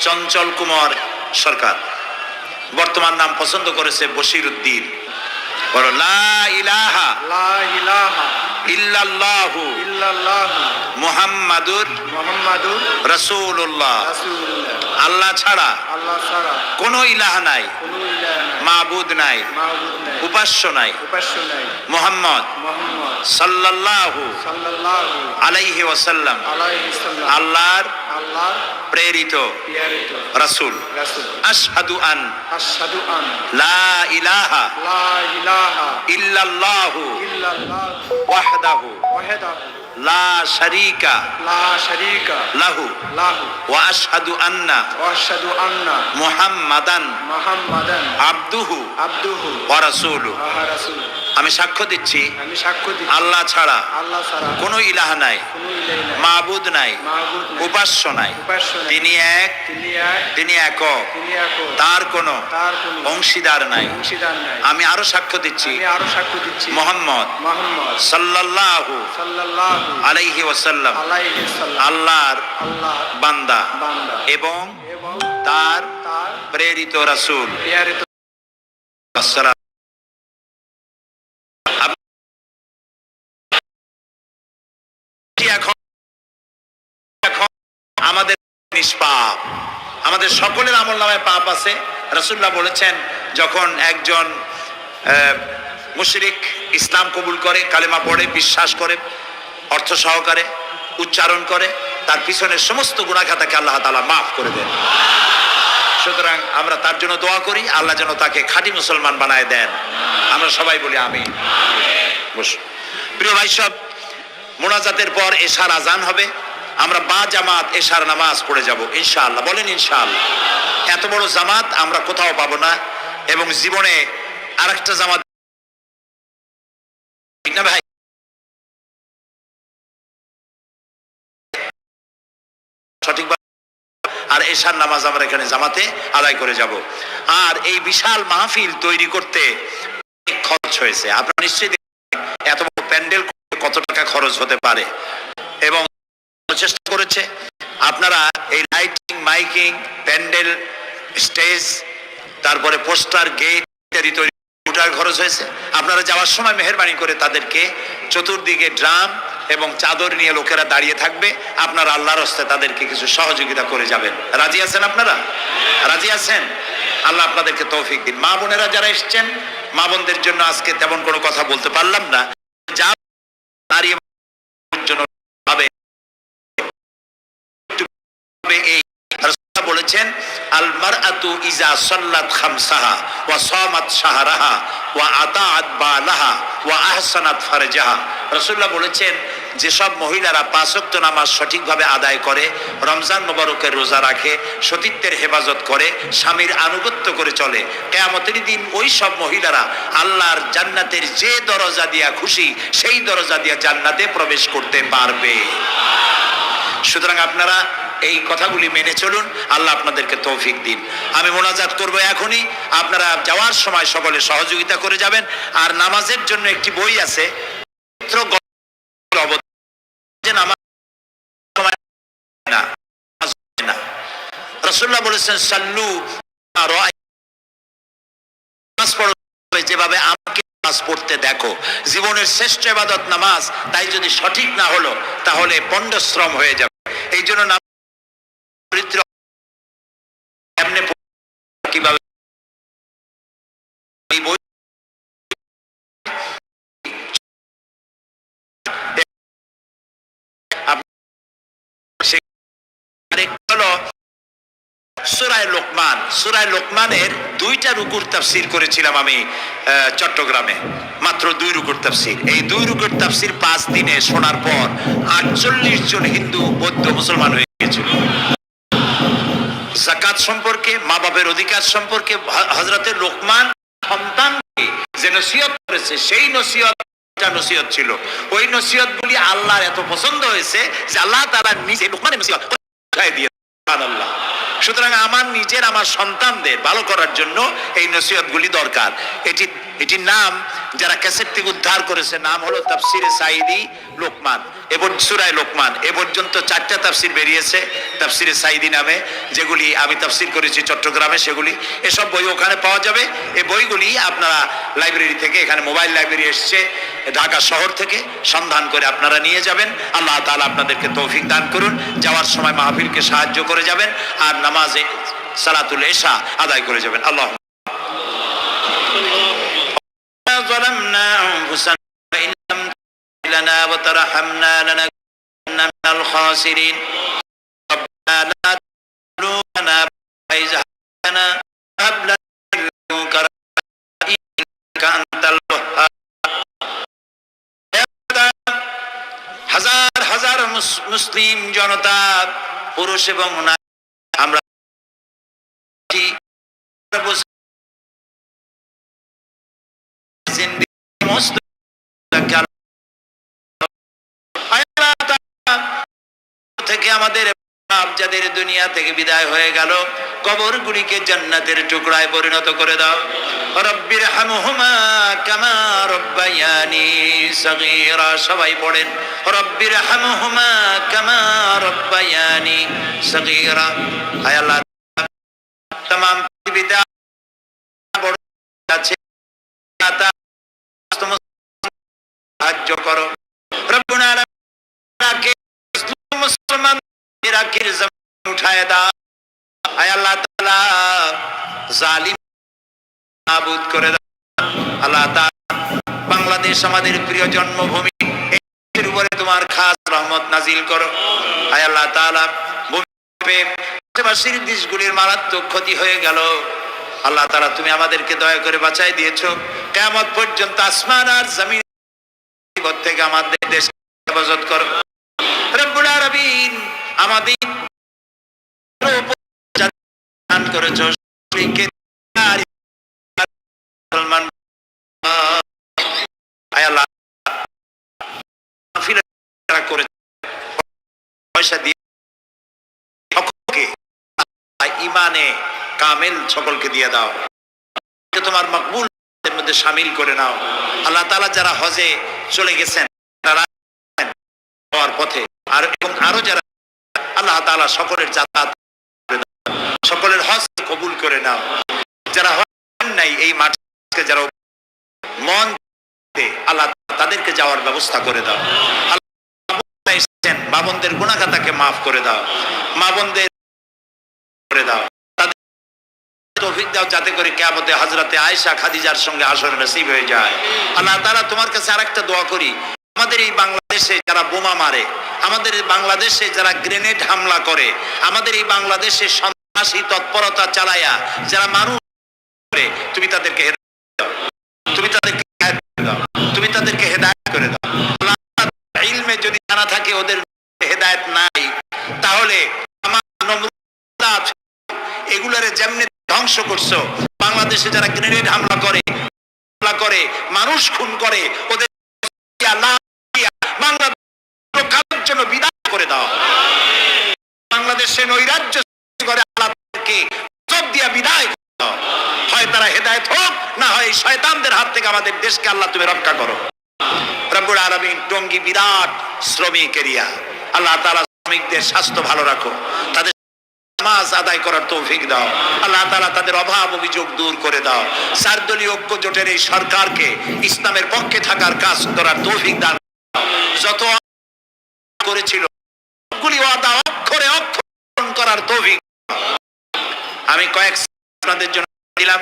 চঞ্চল কুমার সরকার। বর্তমান নাম পছন্দ করেছে বশির উদ্দিন। বলো লা ইলাহা ইল্লাল্লাহু মুহাম্মাদুর রাসূলুল্লাহ। আল্লাহ ছাড়া কোনো ইলাহ নাই, মাবুদ নাই, উপাস্য নাই। মুহাম্মদ সাল্লাল্লাহু আলাইহি ওয়াসাল্লাম আল্লাহর প্রেরিত রাসূল। আশহাদু আন লা ইলাহা ইল্লাল্লাহু ওয়াহদাহু লা শারীকা লাহু ওয়া আশহাদু আন্না মুহাম্মাদান আবদুহু ওয়া রাসূলুহু। আমি সাক্ষ্য দিচ্ছি আল্লাহ ছাড়া কোনো ইলাহ নাই, মাবুদ নাই, উপাস্য নাই। তিনি এক, তিনি একক, তার কোনো অংশীদার নাই। আমি আরো সাক্ষ্য দিচ্ছি মুহাম্মদ সাল্লাল্লাহু আলাইহি ওয়াসাল্লাম আল্লাহর বান্দা এবং তার প্রেরিত রাসূল। এখন আমাদের নিষ্পাপ, আমাদের সকলের আমলনামায় পাপ আছে। রাসূলুল্লাহ বলেছেন, যখন একজন মুশরিক ইসলাম কবুল করে, কালেমা পড়ে, বিশ্বাস করে, অর্থ সহকারে উচ্চারণ করে, তার পিছনের সমস্ত গুনাহ খাতাকে আল্লাহ তাআলা মাফ করে দেন। সুতরাং আমরা তার জন্য দোয়া করি, আল্লাহ যেন তাকে খাঁটি মুসলমান বানায় দেন। আমরা সবাই বলি আমিন। প্রিয় ভাই সব, মোনাজাতের পর এশার আজান হবে, আমরা বা জামাত এশার নামাজ পড়ে যাব ইনশাআল্লাহ। বলেন ইনশাআল্লাহ। এত বড় জামাত আমরা কোথাও পাবো না, এবং জীবনে আরেকটা জামাত ঠিক না ভাই? সঠিকভাবে আর এশার নামাজ আমরা এখানে জামাতে আদায় করে যাব। আর এই বিশাল মাহফিল তৈরি করতে অনেক খরচ হয়েছে। আপনারা নিশ্চয়ই এত বড় প্যান্ডেল কত টাকা খরচ হতে পারে, এবং চেষ্টা করেছে। আপনারা এই লাইটিং, মাইকিং, প্যান্ডেল, স্টেজ, তারপরে পোস্টার, গেট ইত্যাদি তৈরি খরচ হয়েছে। আপনারা যাওয়ার সময় মেহেরবানি করে তাদেরকে চতুর্দিকে ড্রাম এবং চাদর নিয়ে লোকেরা দাঁড়িয়ে থাকবে, আপনারা আল্লাহর হস্তে তাদেরকে কিছু সহযোগিতা করে যাবেন। রাজি আছেন আপনারা? রাজি আছেন? আল্লাহ আপনাদেরকে তৌফিক দিন। মা বোনেরা যারা এসছেন, মা বোনদের জন্য আজকে তেমন কোনো কথা বলতে পারলাম না। যা নারী জন্য বলেছেন, আল মারআতু ইজা সাল্লাত খামসাহা ওয়া সামাত শাহরাহা ওয়া আতাআত বালাহা ওয়া আহসানাত ফারজাহা। রাসূলুল্লাহ বলেছেন, যেসব মহিলারা ৫ ওয়াক্ত নামাজ সঠিকভাবে আদায় করে, রমজান মোবারকের রোজা রাখে, সতীত্বের হেফাজত করে, স্বামীর আনুগত্য করে চলে, কিয়ামতের দিন ওই সব মহিলারা আল্লাহর জান্নাতের যে দরজা দিয়া খুশি সেই দরজা দিয়া জান্নাতে প্রবেশ করতে পারবে। সুতরাং আপনারা এই কথাগুলি মেনে চলুন, আল্লাহ আপনাদেরকে তৌফিক দিন। আমি মোনাজাত করব এখনই, আপনারা যাওয়ার সময় সকলে সহযোগিতা করে যাবেন। আর নামাজের জন্য একটি বই আছে, রাসূলুল্লাহ বলেছেন, সাল্লু যেভাবে আমাকে নামাজ পড়তে দেখো। জীবনের শ্রেষ্ঠ ইবাদত নামাজ, তাই যদি সঠিক না হলো তাহলে পণ্ডশ্রম হয়ে যাবে। এই জন্য চরিত্র এমনি কিভাবে সূরা লোকমান, সূরা লোকমানের 2টা রুকুর তাফসীর করেছিলাম আমি চট্টগ্রামে, মাত্র 2 রুকুর তাফসীর। এই 2 রুকুর তাফসীর 5 দিনে শোনার পর 48 জন হিন্দু বৌদ্ধ মুসলমান হয়ে গিয়েছিল। যাকাত সম্পর্কে, মা বাবার অধিকার সম্পর্কে হযরতে লোকমান সন্তানকে যে নসিহত করেছে, সেই নসিহত ছিল। ওই নসিহতগুলি আল্লাহর এত পছন্দ হয়েছে যে আল্লাহ তাআলা নিজে লোকমানের নসিহত উঠায় দিয়ে। সুবহানাল্লাহ। সুতরাং আমার নিজের, আমার সন্তানদের ভালো করার জন্য এই নসিহতগুলি দরকার। এটির নাম যারা ক্যাসেট থেকে উদ্ধার করেছে, নাম হলো তাফসিরে সাঈদী লোকমান এবং সূরা লোকমান। এ পর্যন্ত 4টা তাফসির বেরিয়েছে তাফসিরে সাঈদী নামে, যেগুলি আমি তাফসির করেছি চট্টগ্রামে। সেগুলি, এসব বই ওখানে পাওয়া যাবে। এই বইগুলি আপনারা লাইব্রেরি থেকে, এখানে মোবাইল লাইব্রেরি এসছে ঢাকা শহর থেকে, সন্ধান করে আপনারা নিয়ে যাবেন। আল্লাহ তাআলা আপনাদেরকে তৌফিক দান করুন। যাওয়ার সময় মাহফিলকে সাহায্য করে যাবেন, আর নামাজে সালাতুল ইশা আদায় করে যাবেন। আল্লাহ ظلمنا أنفسنا وإن لم تغفر لنا وترحمنا لنكونن من الخاسرين ربنا لا تزغ قلوبنا بعد إذ هديتنا وهب لنا من لدنك رحمة إنك أنت الوهاب। হাজার হাজার মুসলিম জনতা, পুরুষ এবং নারী, আমরা থেকে আমাদের যাদের দুনিয়া থেকে বিদায় হয়ে গেল, কবরগুলিকে জান্নাতের টুকরায় পরিণত করে দাও। রব্বির হামহুমা কামা রব্বায়ানি সগীরা। সবাই পড়েন রব্বির হামহুমা কামা রব্বায়ানি সগীরা। হায় আল্লাহ, तमाम পৃথিবীতে বড় আছে, সাহায্য করো রব্বুল আলামিন। মুসলমান ইরাকের জমিন উঠায় দাও। আয় আল্লাহ তাআলা, জালিম নাবুদ করে দাও। আল্লাহ তাআলা, বাংলাদেশ আমাদের প্রিয় জন্মভূমি, এর উপরে তোমার খাস রহমত নাজিল করো। আয় আল্লাহ তাআলা, আশেপাশের দেশগুলির মারাত্মক ক্ষতি হয়ে গেল। আল্লাহ তাআলা, তুমি আমাদেরকে দয়া করে বাঁচাই দিয়েছো। কিয়ামত পর্যন্ত আসমান আর জমিন থেকে আমাদের দেশ হেফাজত করো রব্বুল আলামিন। আমাদের দান করেছো, মুসলমান আয় আল্লাহ করে পয়সা দিয়ে ইমানে কামেল সকলকে দিয়ে দাও। তোমার মকবুলের মধ্যে শামিল করে নাও। আল্লাহ তাআলা, যারা হজে চলে গেছেন তারা হওয়ার পথে, আর এবং আরো যারা, আল্লাহ তাআলা সকলের যাতায়াত করে দাও, সকলের হজ কবুল করে নাও। যারা হজ নাই এই মাঠে, যারা মন আল্লাহ তাদেরকে যাওয়ার ব্যবস্থা করে দাও। আল্লাহ মা বোনদের গুনাহ খাতাকে মাফ করে দাও, মা বোনদের করে দাও, তাদের তৌফিক দাও যাতে করে কিয়ামতে হযরতে আয়েশা খাদিজার সঙ্গে আসর নসিব হয়ে যায়। আল্লাহ তাআলা, তোমার কাছে আরেকটা দোয়া করি, আমাদের এই বাংলাদেশে যারা বোমা মারে, আমাদের এই বাংলাদেশে যারা গ্রেনেড হামলা করে, আমাদের এই বাংলাদেশে সন্ত্রাসী তৎপরতা চালায়া যারা মানুষ করে, তুমি তাদেরকে হেদায়েত দাও, তুমি তাদেরকে হেদায়েত দাও, তুমি তাদেরকে হেদায়েত করে দাও। আল্লাহ, ইলমে যদি জানা থাকে ওদের হেদায়েত নাই, তাহলে আমার নমরুদ এগুলারে যেমনি ধ্বংস করছো, বাংলাদেশে যারা গ্রেনেড হামলা করে, মানুষ খুন করে, ওদের বাংলাদেশের জন্য বিদায় করে দাও। বাংলাদেশে নৈরাজ্য করে আল্লাহকে সব দিয়া বিদায় করে দাও। হয় তারা হেদায়েত হোক, না হয় শয়তানদের হাত থেকে আমাদের দেশকে আল্লাহ তুমি রক্ষা করো রব্বুল আলামিন। টঙ্গী বিরাট শ্রমিক এরিয়া, আল্লাহ তাআলা শ্রমিকদের স্বাস্থ্য ভালো রাখো, তাদের নামাজ আদায় করার তৌফিক দাও। আল্লাহ তাআলা তাদের অভাব অভিযোগ দূর করে দাও। চারদলীয় ঐক্য জোটের এই সরকারকে ইসলামের পক্ষে থাকার কাজ করার তৌফিক দাও। যত করেছিল সবগুলি ওয়াদা অক্ষরে অক্ষর করার তৌফিক। আমি কয়েক আপনাদের জন্য দিলাম,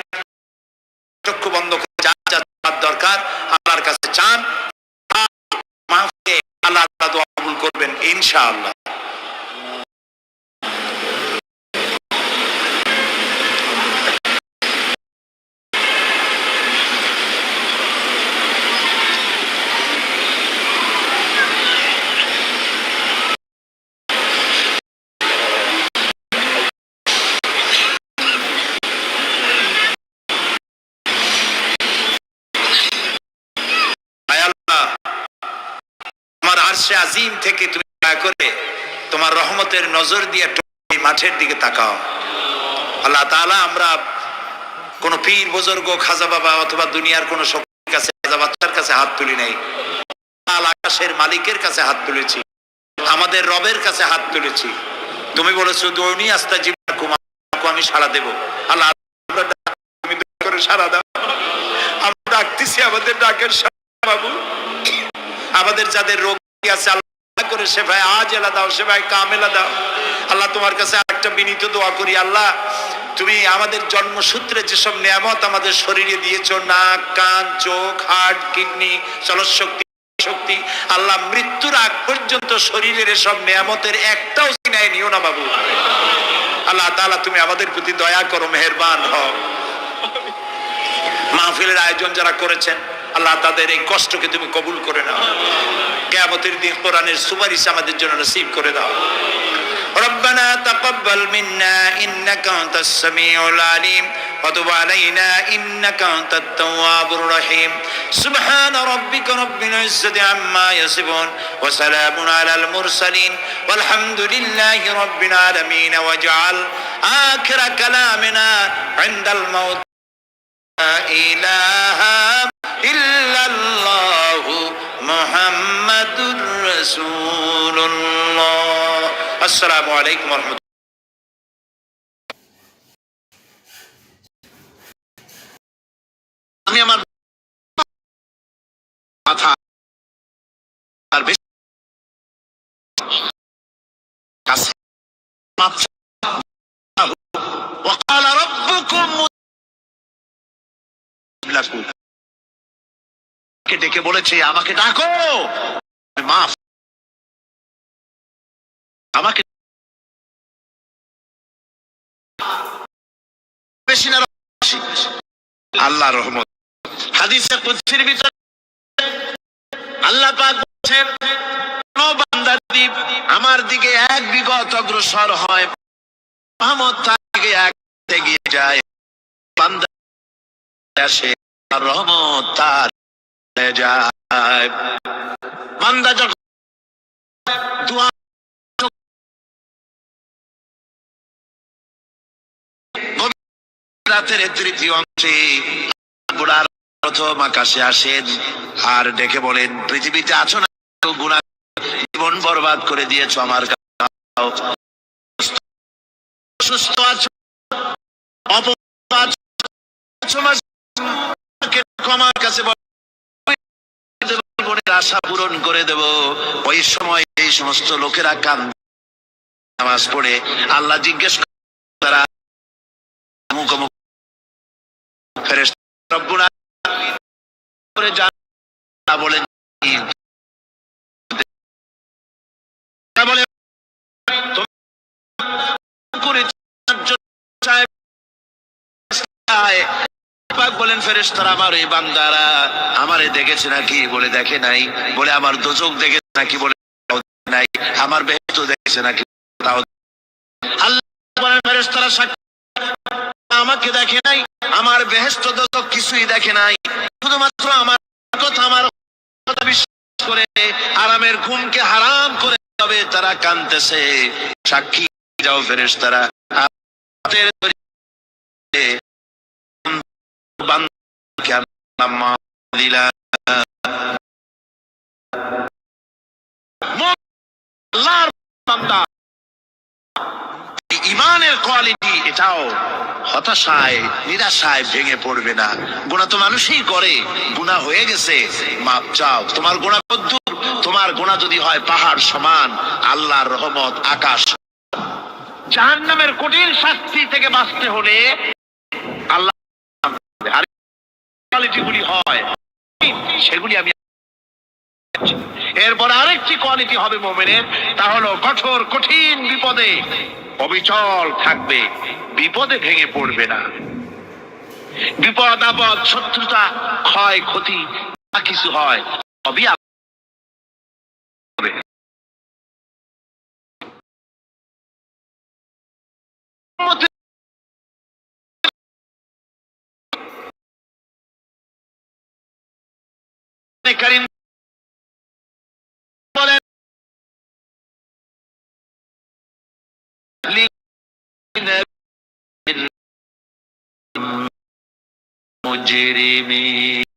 চক্ষু বন্ধ করে যা যা দরকার আল্লাহর কাছে চান, আল্লাহ দোয়া কবুল করবেন ইনশাআল্লাহ। আরশে আজিম থেকে তুমি দয়া করে তোমার রহমতের নজর দিয়ে এই মাঠের দিকে তাকাও। আল্লাহ তাআলা আমরা কোন পীর বুজুর্গ খাজা বাবা অথবা দুনিয়ার কোন শক্তির কাছে, খাজা বাচ্চার কাছে হাত তুলি নাই। আকাশের মালিকের কাছে হাত তুলেছি, আমাদের রবের কাছে হাত তুলেছি। তুমি বলেছো দুনি আস্তাজিব লাকুম, আমি সাড়া দেব। আল্লাহ তুমি দয়া করে সাড়া দাও। আমরা ডাকতেছি, আমাদের ডাকের সাড়া বাবু। আমাদের যাদের রোগ আছে আল্লাহ করে শেফায়ে আজেলা দাও, শেফায়ে কামেলা দাও। আল্লাহ তোমার কাছে আরেকটা বিনীত দোয়া করি, আল্লাহ তুমি আমাদের জন্মসূত্রে যেসব নিয়ামত আমাদের শরীরে দিয়েছো, নাক, কান, চোখ, হার্ট, কিডনি, চলৎশক্তি, শক্তি, আল্লাহ মৃত্যুর আগ পর্যন্ত শরীরের এসব নিয়ামতের একটাও সিনায় নিও না বাবু। আল্লাহ তাআলা তুমি আমাদের প্রতি দয়া করো, মেহেরবান হও। মাহফিলের আয়োজন যারা করেছেন আল্লাহ তাদের এই কষ্টকে তুমি কবুল করে নাও। কিয়ামতের দিন কোরআনের সুপারিশ আমাদের জন্য নসিব করে দাও। ربنا تقبل منا إنك أنت السميع العليم وتب علينا إنك أنت التواب الرحيم سبحان ربك رب العزة عما يصفون وسلام على المرسلين والحمد لله رب العالمين واجعل آخر كلامنا عند الموت لا إله إلا الله محمد رسول الله السلام عليكم ورحمة الله আমি আমার মাথা আর বেশি কাছে وقال ربكم ডেকে বলেছে আমাকে ডাকো, মাফ আমাকে বেশি না আল্লাহ রহমত। হাদিসে কুদসির ভিতরে আল্লাহ পাক বলেন, কোন বান্দা যদি আমার দিকে এক বিগত অগ্রসর হয়, রহমত তার দিকে এক এগিয়ে যায়। বান্দা আসে, রহমত তার যায়। বান্দা যখন দুয়া রাতের তৃতীয় অংশে বুড়ার প্রথম আকাশে আসেন আর ডেকে বলেন, পৃথিবীতে আছো না, গুনাহ জীবন বরবাদ করে দিয়েছো, আমার সুস্থ আছো, আমার কাছে আশা পূরণ করে দেব। ওই সময় এই সমস্ত লোকেরা কান নামাজ পড়ে আল্লাহ জিজ্ঞেস তারা ফেরেশতা রব্বুল আলামিন বলেন বলেন ফেরেশতারা আমার এই বান্দারা আমারে দেখেছে নাকি? বলে দেখে নাই। বলে আমার দোজখ দেখেছে নাকি? বলে নাই। আমার বেহেশত দেখেছে নাকি? আল্লাহ বলেন ফেরেশতারা আমাকে দেখে নাই, আমার বেহেশত দোজখ কিছুই দেখে নাই, শুধুমাত্র আমার কথা, আমার কথা বিশ্বাস করে আরামের ঘুমকে হারাম করে তবে তারা কাঁদতেছে। সাক্ষী যাও ফেরেশতারা, ইমানের পাঁচের কোয়ালিটি, এটাও হতাশায় নিরাশায় ভেঙে পড়বে না। গুনাহ তো মানুষই করে, গুনাহ হয়ে গেছে, মাপ চাও। তোমার গুনাহ কদ্দুর? তোমার গুনাহ যদি হয় পাহাড় সমান, আল্লাহর রহমত আকাশ। জাহান্নামের কঠিন শাস্তি থেকে বাঁচতে হলে আল্লাহ আর কোয়ালিটিগুলি হয়, সেগুলি আমি। এরপর আরেকটি কোয়ালিটি হবে মুমিনের, তা হলো কঠোর কঠিন বিপদে অবিচল থাকবে, বিপদে ভেঙে পড়বে না। বিপদ আপদ শত্রুতা ক্ষয় ক্ষতি যা কিছু হয় সবই কারীম বলেন মুজরিমিন